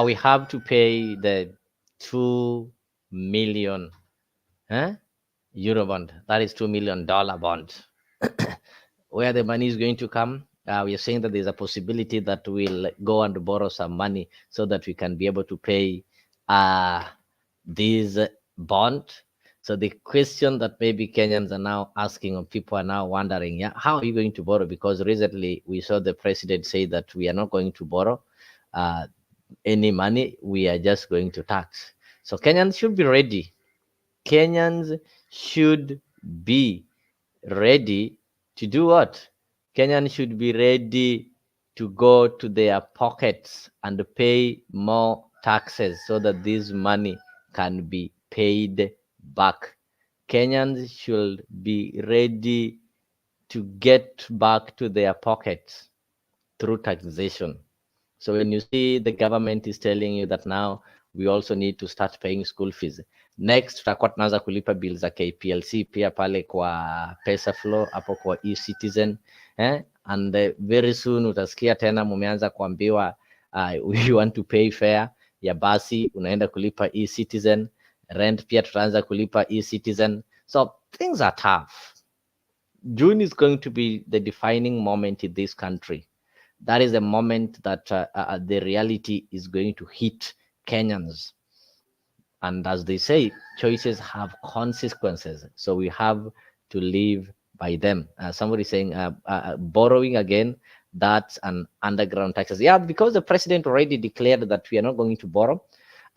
A: we have to pay the 2 million Eurobond. That is $2 million bond. Where the money is going to come, we are saying that there's a possibility that we'll go and borrow some money so that we can be able to pay this bond. So the question that maybe Kenyans are now asking, or people are now wondering, how are you going to borrow? Because recently we saw the president say that we are not going to borrow any money, we are just going to tax. So Kenyans should be ready. Kenyans should be ready to do what? Kenyans should be ready to go to their pockets and pay more taxes so that this money can be paid back. Kenyans should be ready to get back to their pockets through taxation. So when you see the government is telling you that now we also need to start paying school fees. Next, tutakuwa tunaanza kulipa bill za KPLC pia pale kwa pesa flow hapo kwa e-citizen. And very soon utasikia tena mumeanza kuambiwa we want to pay fare ya basi, unaenda kulipa e-citizen. Rent pia tutaanza kulipa e-citizen. So things are tough. June is going to be the defining moment in this country. That is the moment that the reality is going to hit Kenyans. And as they say, choices have consequences. So we have to live by them. Somebody saying borrowing again, That's an underground taxes. Yeah, because the president already declared that we are not going to borrow.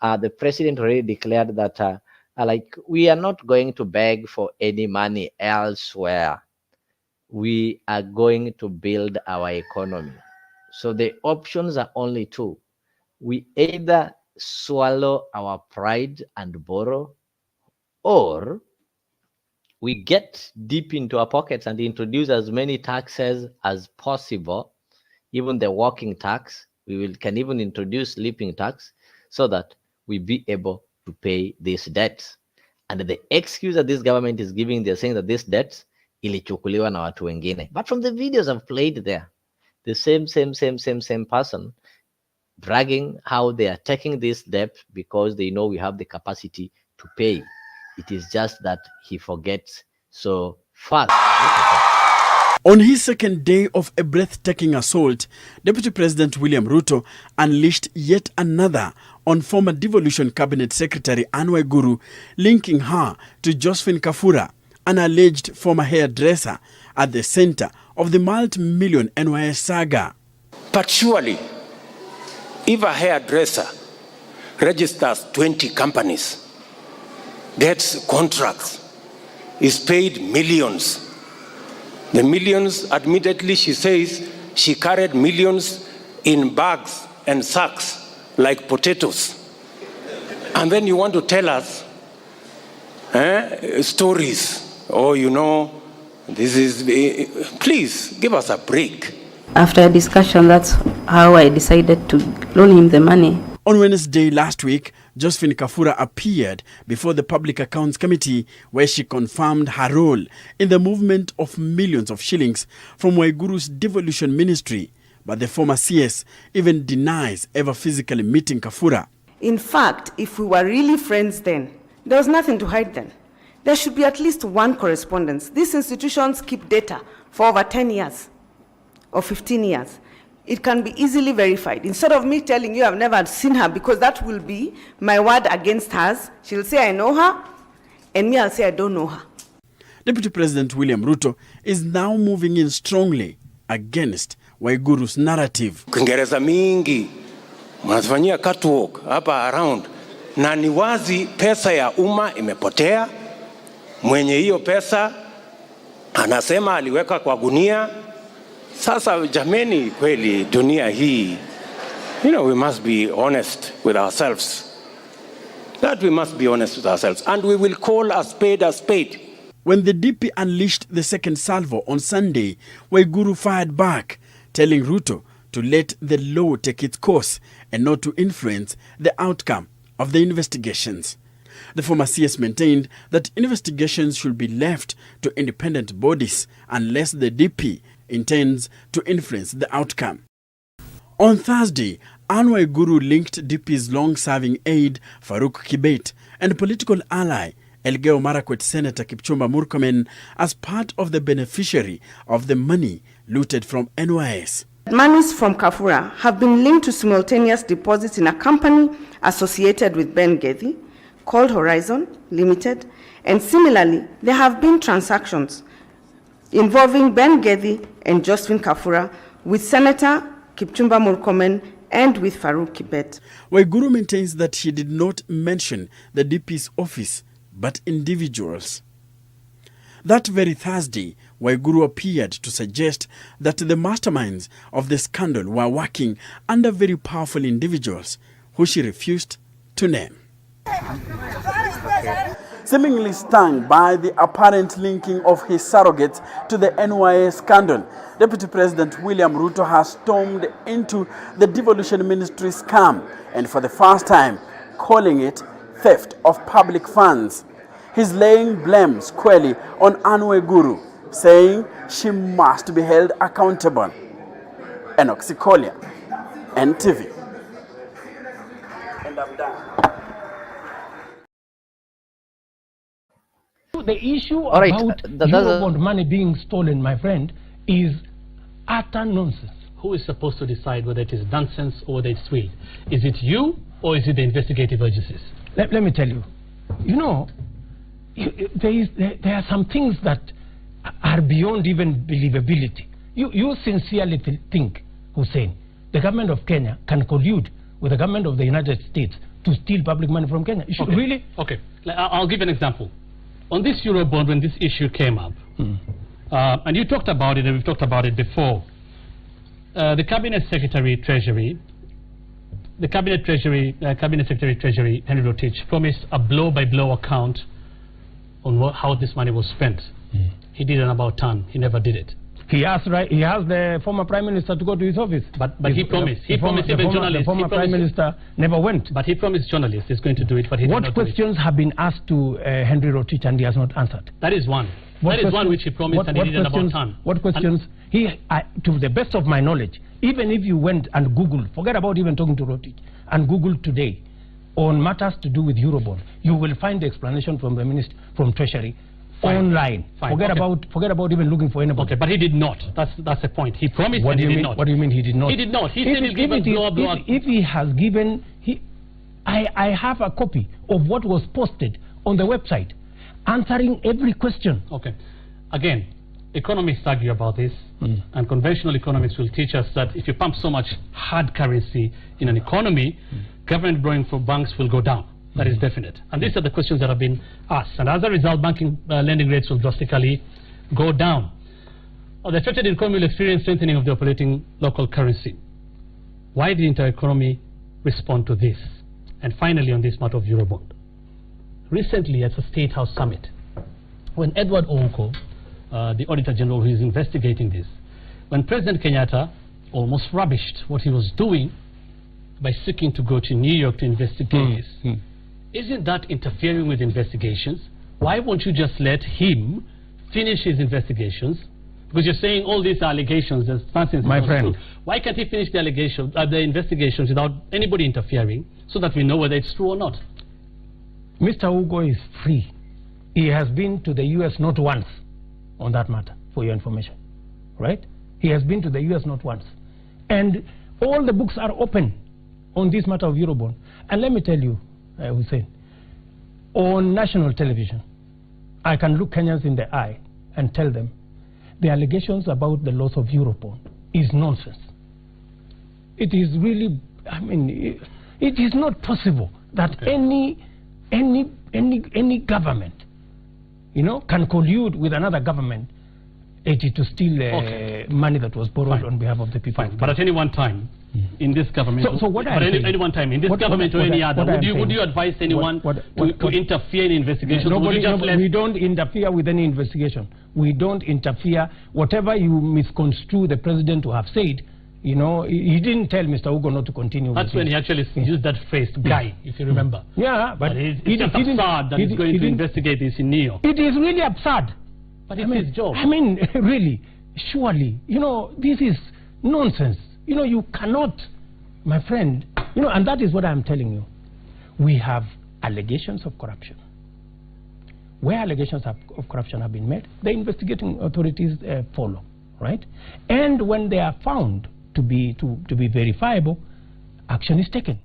A: The president already declared that like we are not going to beg for any money elsewhere. We are going to build our economy. So the options are only two. We either swallow our pride and borrow, or we get deep into our pockets and introduce as many taxes as possible, even the working tax. Can even introduce sleeping tax so that we be able to pay these debts. And the excuse that this government is giving, they're saying that this debts ilichukuliwa na watu wengine. But from the videos I've played there, the same person bragging how they are taking this debt because they know we have the capacity to pay. It is just that he forgets so fast.
M: On his second day of a breathtaking assault, Deputy President William Ruto unleashed yet another on former devolution cabinet secretary Anne Waiguru, linking her to Josephine Kafura, an alleged former hairdresser at the center of the multi-million NYS saga.
G: But surely, if a hairdresser registers 20 companies, gets contracts, is paid millions, the millions, admittedly, she says she carried millions in bags and sacks like potatoes. And then you want to tell us stories. Oh, you know, this is... Please, give us a break.
J: After a discussion, that's how I decided to loan him the money.
M: On Wednesday last week, Josephine Kafura appeared before the Public Accounts Committee, where she confirmed her role in the movement of millions of shillings from Waiguru's devolution ministry. But the former CS even denies ever physically meeting Kafura.
N: In fact, if we were really friends then, there was nothing to hide then. There should be at least one correspondence. These institutions keep data for over 10 years or 15 years. It can be easily verified. Instead of me telling you I've never seen her, because that will be my word against hers, she'll say I know her, and me I'll say I don't know her.
M: Deputy President William Ruto is now moving in strongly against Waiguru's narrative.
G: Kiingereza mingi mnafanyia catwalk hapa around, na ni wazi pesa ya umma imepotea. Mwenye hiyo pesa anasema aliweka kwa gunia. Sasa jameni, kweli dunia hii, we must be honest with ourselves. That we must be honest with ourselves, and we will call a spade a spade.
M: When the DP unleashed the second salvo on Sunday, Waiguru fired back, telling Ruto to let the law take its course and not to influence the outcome of the investigations. The former CS maintained that investigations should be left to independent bodies unless the DP intends to influence the outcome. On Thursday, Anne Waiguru linked DP's long-serving aide Faruk Kibet and political ally Elgeyo Marakwet Senator Kipchumba Murkomen as part of the beneficiary of the money looted from NYS.
N: Monies from Kafura have been linked to simultaneous deposits in a company associated with Ben Gedhi called Horizon Limited, and similarly, there have been transactions involving Ben Gedhi and Josephine Kafura with Senator Kipchumba Murkomen and with Faruk Kibet.
M: Waiguru maintains that he did not mention the DP's office, but individuals. That very Thursday, Waiguru appeared to suggest that the masterminds of the scandal were working under very powerful individuals who she refused to name. Seemingly stung by the apparent linking of his surrogates to the NYS scandal, Deputy President William Ruto has stormed into the devolution ministry scam, and for the first time calling it theft of public funds. He's laying blame squarely on Anne Waiguru, saying she must be held accountable. Enoch Sikolia, NTV. And I'm done.
E: The issue
A: All right,
E: about Eurobond money being stolen, my friend, is utter nonsense.
F: Who is supposed to decide whether it is nonsense or whether it's real? Is it you or is it the investigative agencies?
E: Let me tell you, there are some things that are beyond even believability. You sincerely think, Hussein, the government of Kenya can collude with the government of the United States to steal public money from Kenya?
F: Okay.
E: Really?
F: Okay. I'll give an example. On this Eurobond, when this issue came up, and you talked about it, and we've talked about it before, the Cabinet Secretary Treasury, Cabinet Secretary Treasury Henry Rotich promised a blow-by-blow account on how this money was spent. He did an about turn. He never did it.
E: He asked the former Prime Minister to go to his office.
F: But he promised. He promised even journalists.
E: The former Prime Minister never went.
F: But he promised journalists he's going to do it, but he did not do it.
E: What questions have been asked to Henry Rotich and he has not answered?
F: That is one. That is one which he promised and he did an about turn.
E: What questions? To the best of my knowledge, even if you went and Googled, forget about even talking to Rotich, and Googled today on matters to do with Eurobond, you will find the explanation from the Minister, from Treasury, online. Forget about even looking for anybody.
F: Okay, but he did not. That's the point. He promised and he did not.
E: What do you mean he did not?
F: He did not. He said he'll give a blow.
E: If he has given, I have a copy of what was posted on the website, answering every question.
F: Okay. Again, economists argue about this, and conventional economists will teach us that if you pump so much hard currency in an economy, government borrowing for banks will go down. That is definite. And these are the questions that have been asked. And as a result, banking lending rates will drastically go down. The affected economy will experience strengthening of the operating local currency. Why didn't our economy respond to this? And finally, on this matter of Eurobond. Recently, at the State House Summit, when Edward Owuko, the Auditor General who is investigating this, when President Kenyatta almost rubbished what he was doing by seeking to go to New York to investigate this. Isn't that interfering with investigations? Why won't you just let him finish his investigations? Because you're saying all these allegations, as Francis,
E: my friend,
F: why can't he finish the investigations without anybody interfering, so that we know whether it's true or not?
E: Mr. Ugo is free. He has been to the U.S. not once on that matter, for your information, right? He has been to the U.S. not once. And all the books are open on this matter of Eurobond. And let me tell you, Hussein, on national television, I can look Kenyans in the eye and tell them the allegations about the loss of Eurobond is nonsense. It is really, I mean, it is not possible that any government, you know, can collude with another government to steal money that was borrowed on behalf of the people.
F: But at any one time, in this government, any one time, in this government or any other, would you advise anyone to interfere in investigations?
E: We don't interfere with any investigation. We don't interfere. Whatever you misconstrue the president to have said, you know, he didn't tell Mr. Ugo not to continue.
F: That's when he actually used that phrase, guy, if you remember.
E: Yeah, but
F: it's just absurd that he's going to investigate this in New York.
E: It is really absurd.
F: But it's his job.
E: I mean, really, surely, you know, this is nonsense. You know, you cannot, my friend, you know, and that is what I'm telling you. We have allegations of corruption. Where allegations of corruption have been made, the investigating authorities follow, right? And when they are found to be verifiable, action is taken.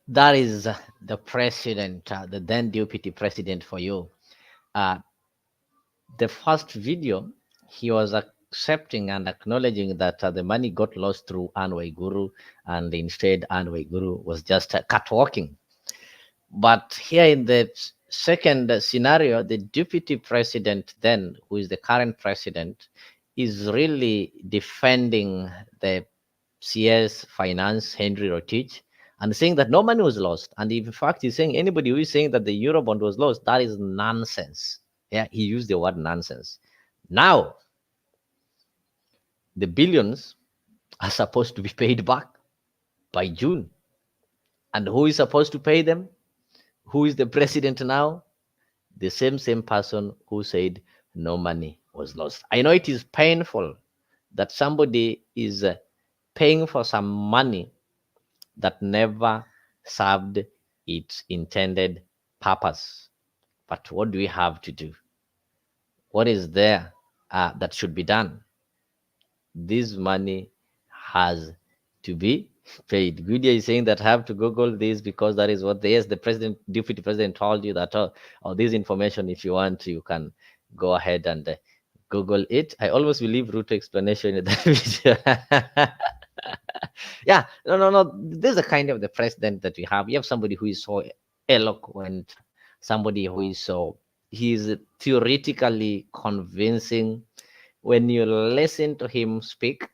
A: That is the president, the then deputy president for you. The first video, he was accepting and acknowledging that the money got lost through Anne Waiguru, and instead Anne Waiguru was just catwalking. But here in the second scenario, the deputy president then, who is the current president, is really defending the CS Finance Henry Rotich and saying that no money was lost. And in fact, he's saying anybody who is saying that the Eurobond was lost, that is nonsense. Yeah, he used the word nonsense. Now, the billions are supposed to be paid back by June. And who is supposed to pay them? Who is the president now? The same person who said no money was lost. I know it is painful that somebody is paying for some money that never served its intended purpose. But what do we have to do? What is there that should be done? This money has to be paid. Goodia is saying that have to Google this because that is what the president, deputy president told you that this information, if you want, you can go ahead and Google it. I almost believe Ruto explanation in that video. Yeah, no. This is the kind of the president that we have. You have somebody who is so eloquent, somebody who is so, he's theoretically convincing. When you listen to him speak,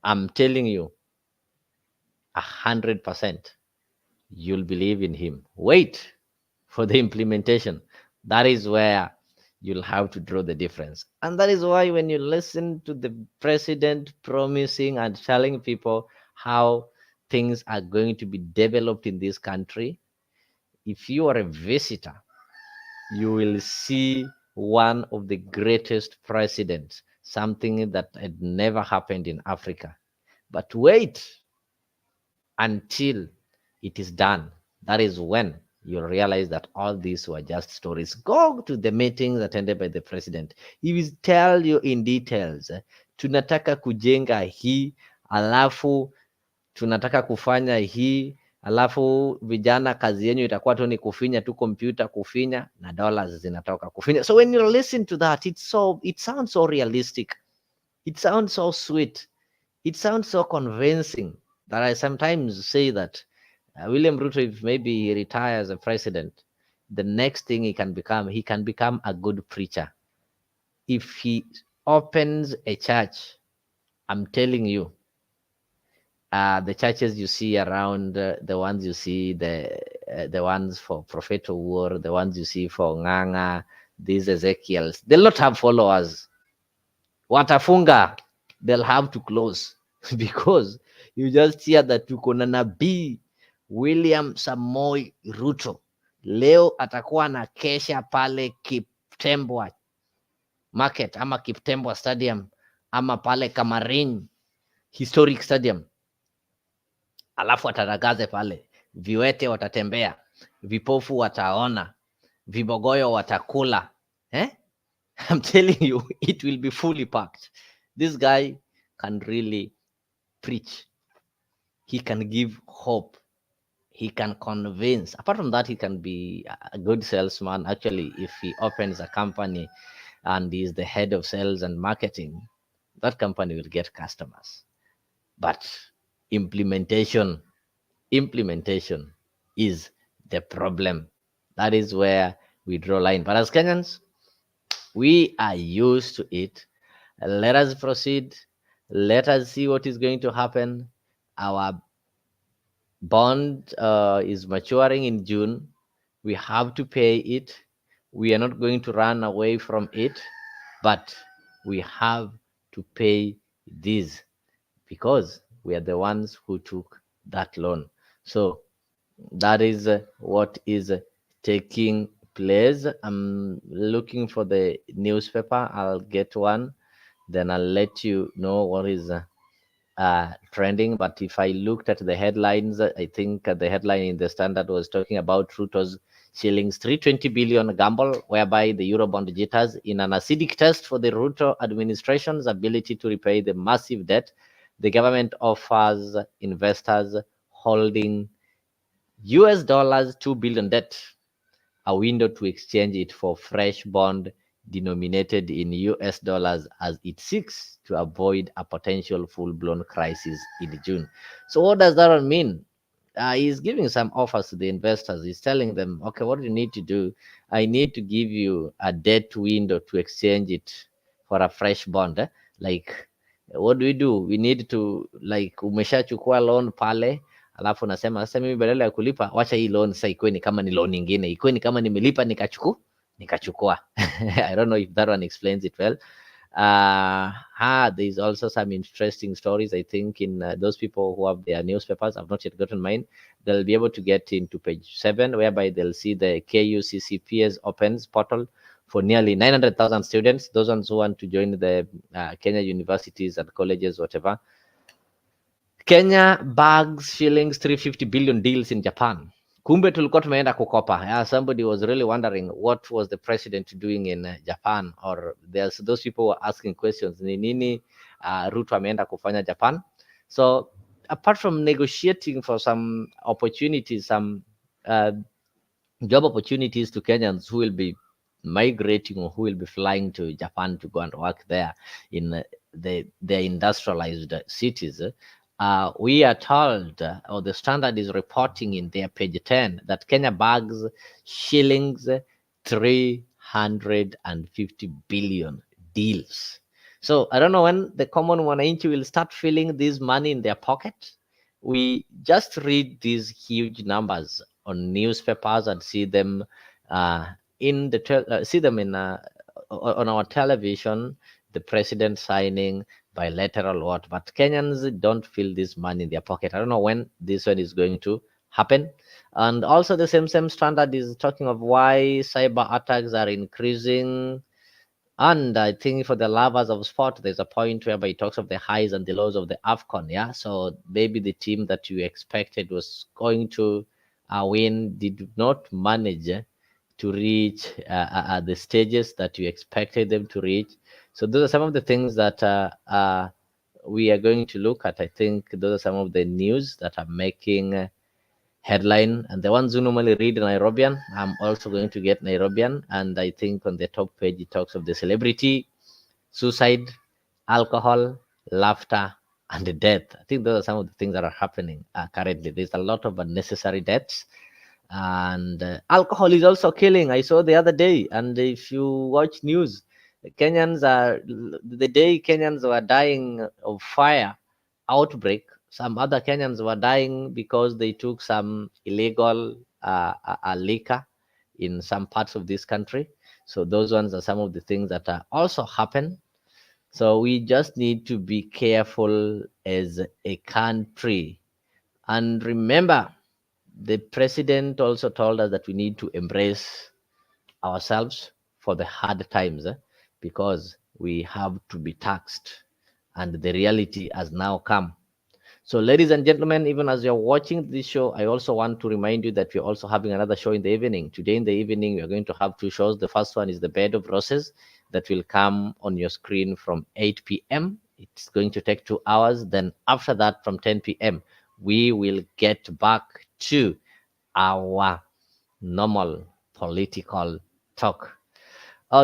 A: I'm telling you, 100%, you'll believe in him. Wait for the implementation. That is where you'll have to draw the difference. And that is why when you listen to the president promising and telling people how things are going to be developed in this country, if you are a visitor, you will see one of the greatest presidents, something that had never happened in Africa. But wait until it is done. That is when you'll realize that all these were just stories. Go to the meetings attended by the president. He will tell you in details, tunataka kujenga hii, alafu tunataka kufanya hii, alafu vijana kazi yenyu itakuwa tu ni kufinya tu kompyuta, kufinya na dollars zinatoka kufinya. So when you listen to that, it sounds so realistic. It sounds so sweet. It sounds so convincing that I sometimes say that William Ruto, if maybe he retires as a president, the next thing he can become a good preacher. If he opens a church, I'm telling you, the churches you see around, the ones you see, the ones for Prophet War, the ones you see for Nganga, these Ezekiels, they'll not have followers. Watafunga, they'll have to close because you just hear that tuko na nabii William Samoei Ruto leo atakuwa na kesha pale Kiptembwa Market ama Kiptembwa Stadium ama pale Kamarin Historic Stadium, alafu ataragaze pale, viwete watatembea, vipofu wataona, vibogoyo watakula. I'm telling you, it will be fully packed. This guy can really preach. He can give hope. He can convince. Apart from that, he can be a good salesman. Actually, if he opens a company and is the head of sales and marketing, that company will get customers. But implementation is the problem. That is where we draw line. But as Kenyans, we are used to it. Let us proceed. Let us see what is going to happen. Our bond is maturing in June. We have to pay it. We are not going to run away from it, but we have to pay this because we are the ones who took that loan. So that is what is taking place. I'm looking for the newspaper. I'll get one, then I'll let you know what is trending. But if I looked at the headlines, I think the headline in the Standard was talking about Ruto's shillings 320 billion gamble, whereby the Eurobond jitters in an acidic test for the Ruto administration's ability to repay the massive debt. The government offers investors holding US dollars 2 billion debt a window to exchange it for fresh bond denominated in US dollars as it seeks to avoid a potential full-blown crisis in June. So what does that mean? He's giving some offers to the investors. He's telling them, okay, what do you need to do? I need to give you a debt window to exchange it for a fresh bond. Like, what do? We need to, like, umeshachukua loan pale, alafu nasema sasa mimi badala ya kulipa wacha hii loan sasa ikuwe ni kama ni loan nyingine, ikuwe ni kama nimelipa nikachukua. I don't know if that one explains it well. There's also some interesting stories, I think, in those people who have their newspapers. I've not yet gotten mine. They'll be able to get into page 7, whereby they'll see the KUCCPS opens portal for nearly 900,000 students, those ones who want to join the Kenya universities and colleges, whatever. Kenya bags shillings 350 billion deals in Japan. Kumbe tulikuwa tumeenda kukopa. Somebody was really wondering what was the president doing in Japan, or there's those people were asking questions. Ni nini Ruto ameenda kufanya Japan? So apart from negotiating for some opportunities, some job opportunities to Kenyans who will be migrating or who will be flying to Japan to go and work there in their industrialized cities. We are told, or the Standard is reporting in their page 10, that Kenya bags shillings 350 billion deals. So I don't know when the common wananchi will start feeling this money in their pocket. We just read these huge numbers on newspapers and see them in the see them in on our television. The president signing bilateral what, but Kenyans don't feel this money in their pocket. I don't know when this one is going to happen. And also the same Standard is talking of why cyber attacks are increasing. And I think for the lovers of sport, there's a point whereby it talks of the highs and the lows of the AFCON. Yeah, so maybe the team that you expected was going to win did not manage to reach the stages that you expected them to reach. So those are some of the things that we are going to look at. I think those are some of the news that are making headline, and the ones who normally read Nairobian, I'm also going to get Nairobian. And I think on the top page it talks of the celebrity, suicide, alcohol, laughter, and the death. I think those are some of the things that are happening currently. There's a lot of unnecessary deaths, and alcohol is also killing. I saw the other day, and if you watch news, Kenyans are the day Kenyans were dying of fire outbreak, some other Kenyans were dying because they took some illegal liquor in some parts of this country. So those ones are some of the things that also happen. So we just need to be careful as a country. And remember, the president also told us that we need to embrace ourselves for the hard times because we have to be taxed. And the reality has now come. So, ladies and gentlemen, even as you're watching this show, I also want to remind you that we're also having another show in the evening. Today in the evening, we're going to have two shows. The first one is The Bed of Roses that will come on your screen from 8 p.m. It's going to take 2 hours. Then after that, from 10 p.m., we will get back to our normal political talk.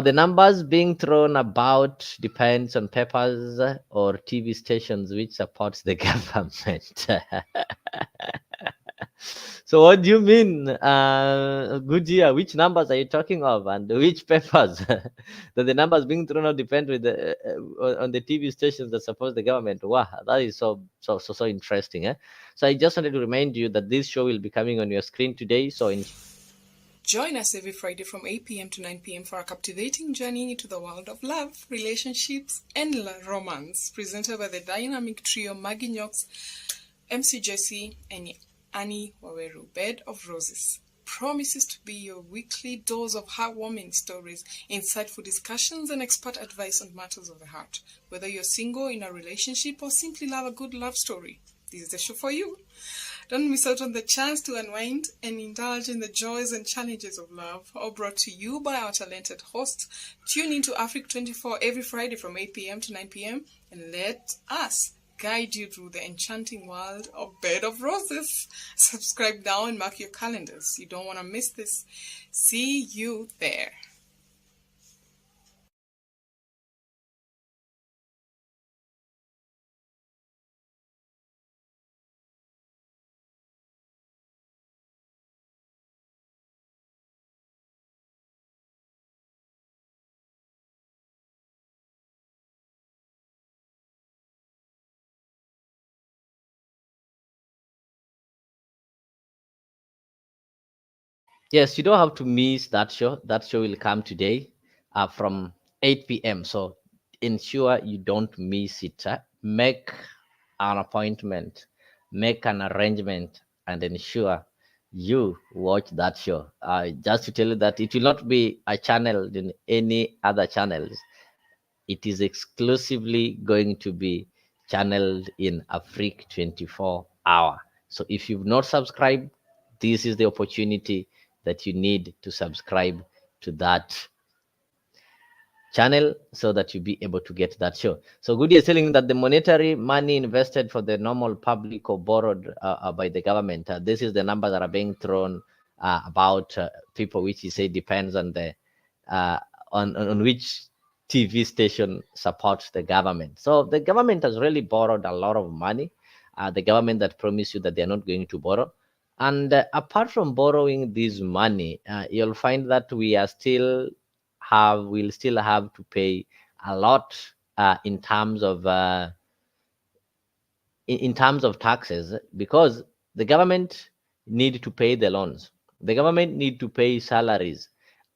A: The numbers being thrown about depends on papers or TV stations which supports the government. So what do you mean, Goodyear? Which numbers are you talking of, and which papers? That the numbers being thrown out depend with the, on the TV stations that support the government. Wow, that is so interesting. Eh? So I just wanted to remind you that this show will be coming on your screen today. So
O: join us every Friday from 8 p.m. to 9 p.m. for a captivating journey into the world of love, relationships, and romance, presented by the dynamic trio Maggie Knox, MC Jesse, and Annie Waweru. Bed of Roses promises to be your weekly dose of heartwarming stories, insightful discussions, and expert advice on matters of the heart. Whether you're single, in a relationship, or simply love a good love story, this is the show for you. Don't miss out on the chance to unwind and indulge in the joys and challenges of love, all brought to you by our talented hosts. Tune in to Afriq 24 every Friday from 8 p.m. to 9 p.m. and let us guide you through the enchanting world of Bed of Roses. Subscribe now and mark your calendars. You don't want to miss this. See you there.
A: yes, you don't have to miss that show. That show will come today from 8 p.m. So ensure you don't miss it. Make an appointment, make an arrangement, and ensure you watch that show. Just to tell you that it will not be channeled in any other channels. It is exclusively going to be channeled in Afriq 24 hour. So if you've not subscribed, this is the opportunity that you need to subscribe to that channel so that you be able to get that show. So Goody is telling that the monetary money invested for the normal public or borrowed by the government, this is the numbers that are being thrown about people, which he said depends on the on which TV station supports the government. So the government has really borrowed a lot of money. The government that promised you that they're not going to borrow. And apart from borrowing this money, you'll find that we'll still have to pay a lot in terms of taxes, because the government need to pay the loans, the government need to pay salaries,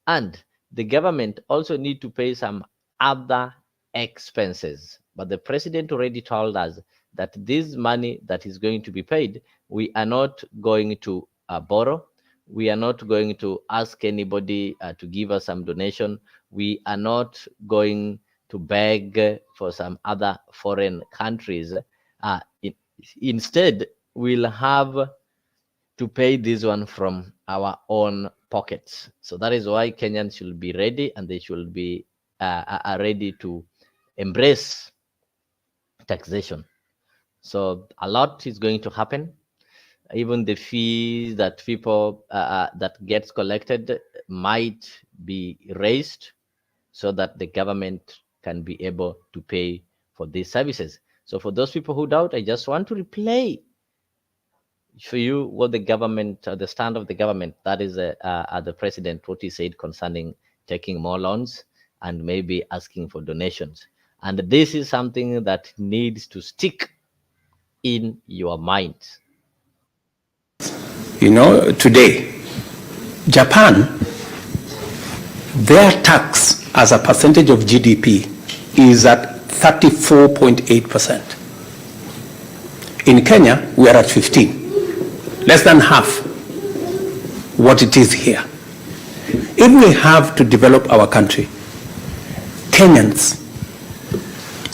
A: and the government also need to pay some other expenses. But the president already told us that this money that is going to be paid, we are not going to borrow. We are not going to ask anybody to give us some donation. We are not going to beg for some other foreign countries. Instead, we'll have to pay this one from our own pockets. So that is why Kenyans should be ready, and they should be ready to embrace taxation. So a lot is going to happen. Even the fees that people that gets collected might be raised so that the government can be able to pay for these services. So for those people who doubt, I just want to replay for you what the government, the stand of the government, that is the president, what he said concerning taking more loans and maybe asking for donations. And this is something that needs to stick in your mind.
P: You know, today, Japan, their tax as a percentage of GDP is at 34.8%. In Kenya, we are at 15, less than half what it is here. If we have to develop our country, Kenyans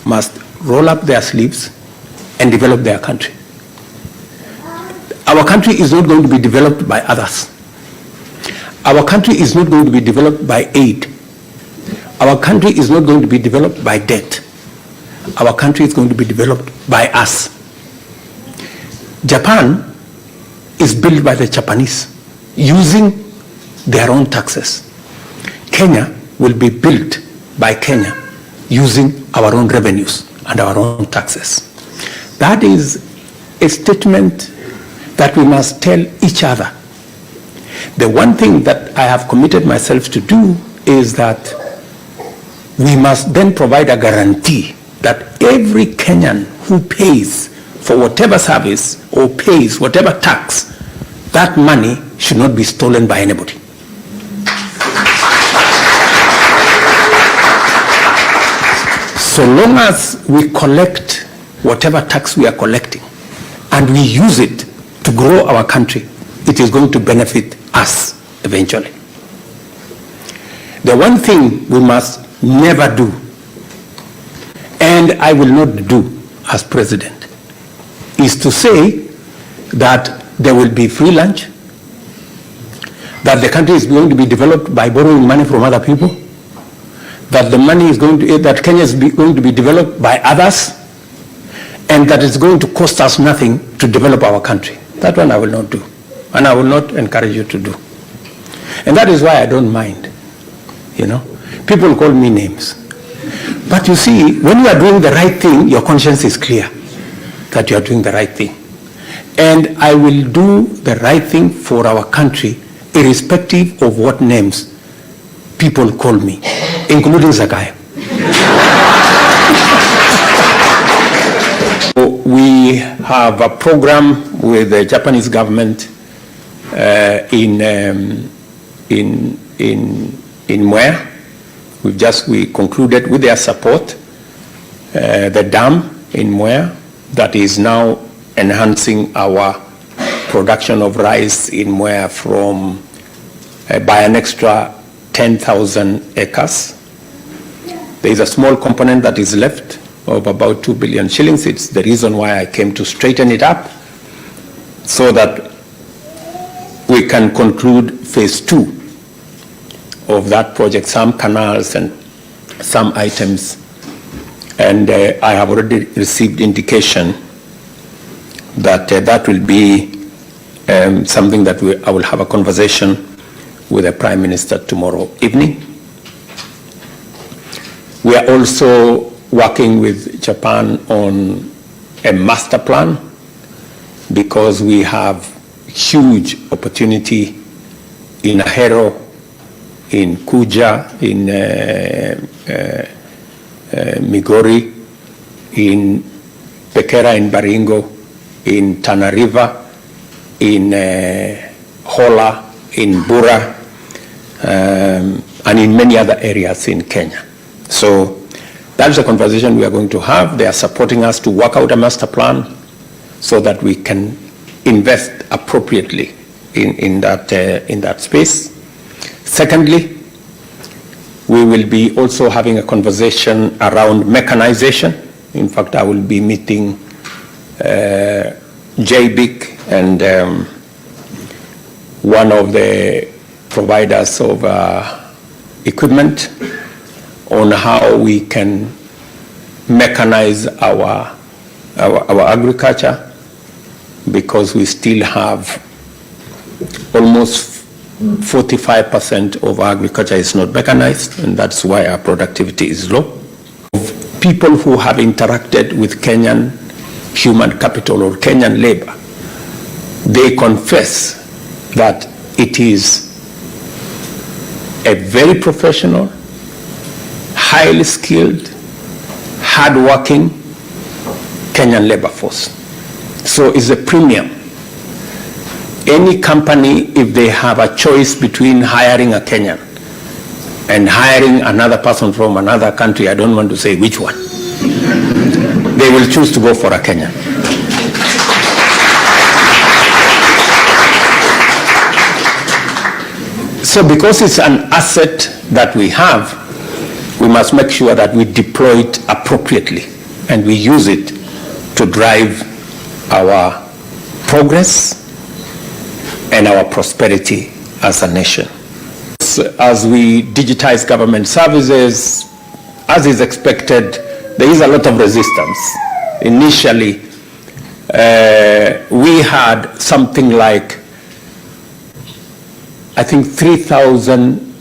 P: must roll up their sleeves and develop their country. Our country is not going to be developed by others. Our country is not going to be developed by aid. Our country is not going to be developed by debt. Our country is going to be developed by us. Japan is built by the Japanese using their own taxes. Kenya will be built by Kenya using our own revenues and our own taxes. That is a statement that we must tell each other. The one thing that I have committed myself to do is that we must then provide a guarantee that every Kenyan who pays for whatever service or pays whatever tax, that money should not be stolen by anybody. So long as we collect whatever tax we are collecting and we use it to grow our country, it is going to benefit us eventually. The one thing we must never do, and I will not do as president, is to say that there will be free lunch, that the country is going to be developed by borrowing money from other people, that the money is going to, that Kenya is going to be developed by others, and that it's going to cost us nothing to develop our country. That one I will not do, and I will not encourage you to do. And that is why I don't mind. You know, people call me names. But you see, when you are doing the right thing, your conscience is clear that you are doing the right thing. And I will do the right thing for our country, irrespective of what names people call me, including Zakayo. We have a program with the Japanese government in Mwea. We concluded with their support the dam in Mwea that is now enhancing our production of rice in Mwea from by an extra 10,000 acres. There is a small component that is left of about 2 billion shillings. It's the reason why I came to straighten it up so that we can conclude phase 2 of that project, some canals and some items. And I have already received indication that that will be something that I will have a conversation with the Prime Minister tomorrow evening are also working with Japan on a master plan because we have huge opportunity in Ahero, in Kuja, in Migori, in Pekera in Baringo, in Tana River, in Hola, in Bura, and in many other areas in Kenya. So that's the conversation we are going to have. They are supporting us to work out a master plan so that we can invest appropriately in that space. Secondly, we will be also having a conversation around mechanization. In fact, I will be meeting JBIC and one of the providers of equipment on how we can mechanize our agriculture, because we still have almost 45% of our agriculture is not mechanized, and that's why our productivity is low. People who have interacted with Kenyan human capital or Kenyan labor, they confess that it is a very professional, highly skilled, hardworking Kenyan labor force. So it's a premium. Any company, if they have a choice between hiring a Kenyan and hiring another person from another country, I don't want to say which one, they will choose to go for a Kenyan. So because it's an asset that we have, we must make sure that we deploy it appropriately and we use it to drive our progress and our prosperity as a nation. As we digitize government services, as is expected, there is a lot of resistance. Initially, we had something like, I think, 3,000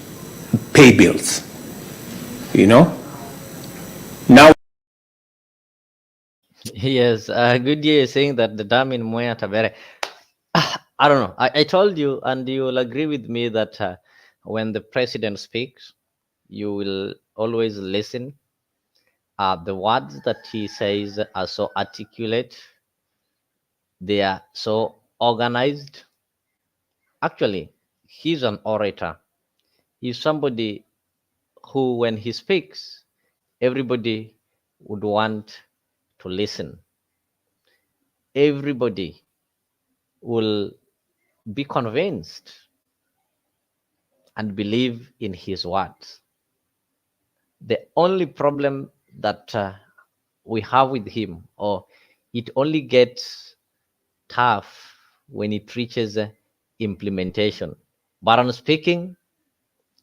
P: pay bills, you know? Now,
A: Yes, good day saying that the dam in Moya Tabere. I don't know. I told you, and you will agree with me that when the president speaks, you will always listen. The words that he says are so articulate, they are so organized. Actually, he's an orator. He's somebody who, when he speaks, everybody would want to listen. Everybody will be convinced and believe in his words. The only problem that we have with him, or it only gets tough when it reaches implementation. But on speaking,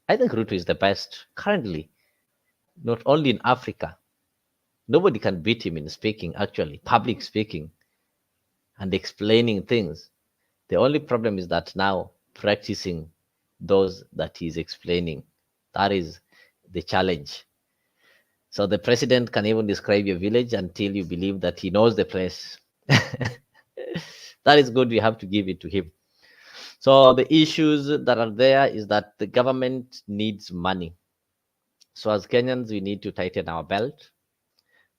A: I think Ruto is the best currently, not only in Africa. Nobody can beat him in speaking, actually, public speaking and explaining things. The only problem is that now practicing those that he's explaining. That is the challenge. So the president can even describe your village until you believe that he knows the place. That is good. We have to give it to him. So the issues that are there is that the government needs money. So as Kenyans, we need to tighten our belt.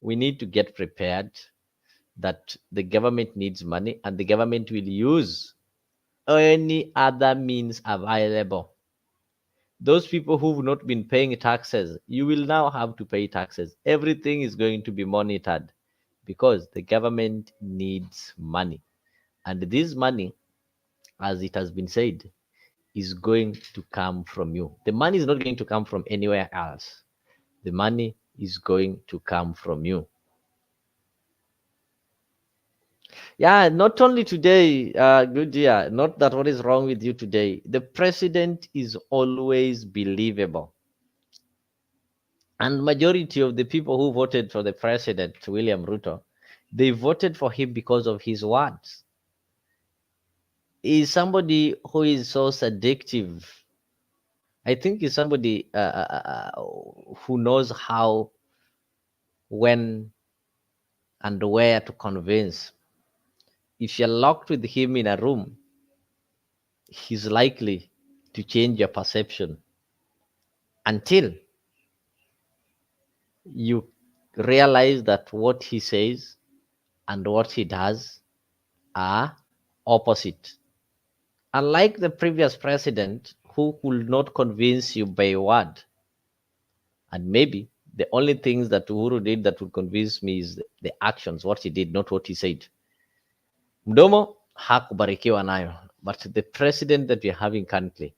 A: We need to get prepared that the government needs money, and the government will use any other means available. Those people who've not been paying taxes, you will now have to pay taxes. Everything is going to be monitored because the government needs money. And this money, as it has been said, is going to come from you. The money is not going to come from anywhere else. The money is going to come from you. Yeah, not only today, good year, not that what is wrong with you today. The president is always believable. And majority of the people who voted for the president, William Ruto, they voted for him because of his words. He's somebody who is so seductive. I think he's somebody who knows how when and where to convince. If you're locked with him in a room, he's likely to change your perception until you realize that what he says and what he does are opposite. Unlike the previous president who could not convince you by word, and maybe the only things that Uhuru did that would convince me is the actions, what he did, not what he said. Mdomo hakubarikiwa nayo, but the president that we're having currently,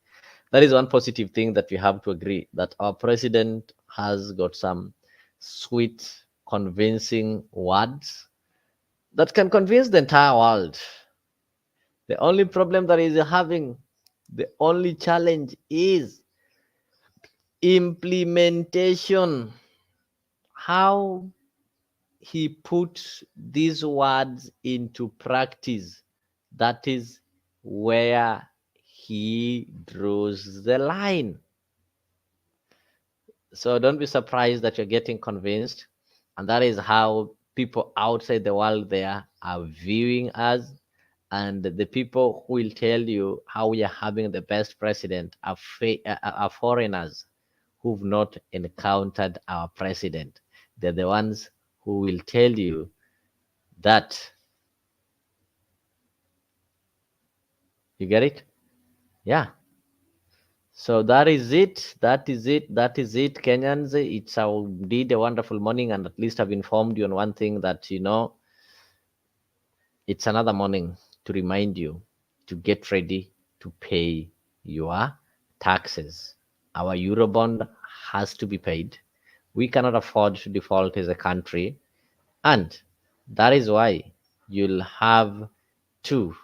A: that is one positive thing that we have to agree, that our president has got some sweet, convincing words that can convince the entire world. The only problem that is having, the only challenge is implementation. How he puts these words into practice. That is where he draws the line. So don't be surprised that you're getting convinced. And that is how people outside the world there are viewing us. And the people who will tell you how we are having the best president are foreigners who've not encountered our president. They're the ones who will tell you that. You get it? Yeah. So that is it. That is it. That is it, Kenyans. It's indeed a wonderful morning, and at least I've informed you on one thing that, it's another morning to remind you to get ready to pay your taxes. Our Eurobond has to be paid. We cannot afford to default as a country. And that is why you'll have to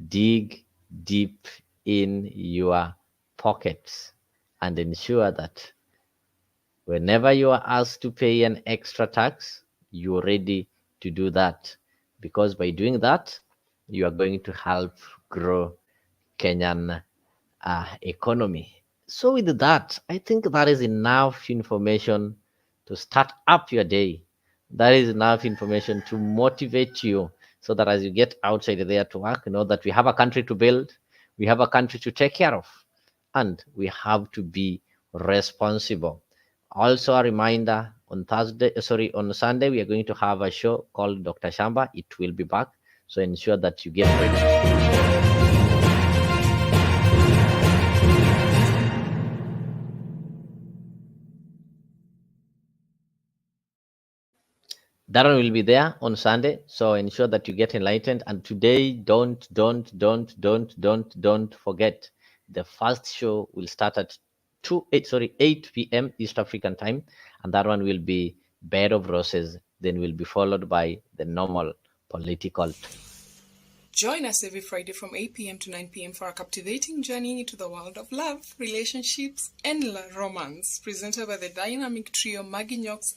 A: dig deep in your pockets and ensure that whenever you are asked to pay an extra tax, you're ready to do that. Because by doing that, you are going to help grow Kenyan economy. So with that, I think that is enough information to start up your day. That is enough information to motivate you so that as you get outside there to work, know that we have a country to build, we have a country to take care of, and we have to be responsible. Also a reminder, on Sunday, we are going to have a show called Dr. Shamba. It will be back. So ensure that you get ready. That one will be there on Sunday. So ensure that you get enlightened. And today, don't forget, the first show will start at 8 p.m. East African time. And that one will be Bed of Roses. Then will be followed by the normal political.
O: Join us every Friday from 8 p.m. to 9 p.m. for a captivating journey into the world of love, relationships, and romance. Presented by the dynamic trio Maggie Knox,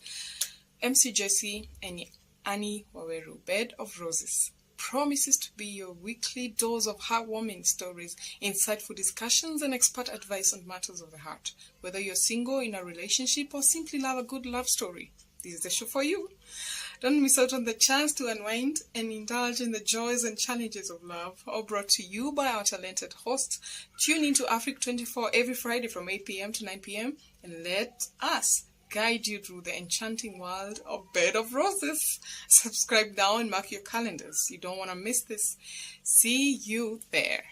O: MC Jesse, and Annie Waweru. Bed of Roses promises to be your weekly dose of heartwarming stories, insightful discussions, and expert advice on matters of the heart. Whether you're single, in a relationship, or simply love a good love story, this is the show for you. Don't miss out on the chance to unwind and indulge in the joys and challenges of love, all brought to you by our talented hosts. Tune into Afriq 24 every Friday from 8 p.m. to 9 p.m. and let us guide you through the enchanting world of Bed of Roses. Subscribe now and mark your calendars. You don't want to miss this. See you there.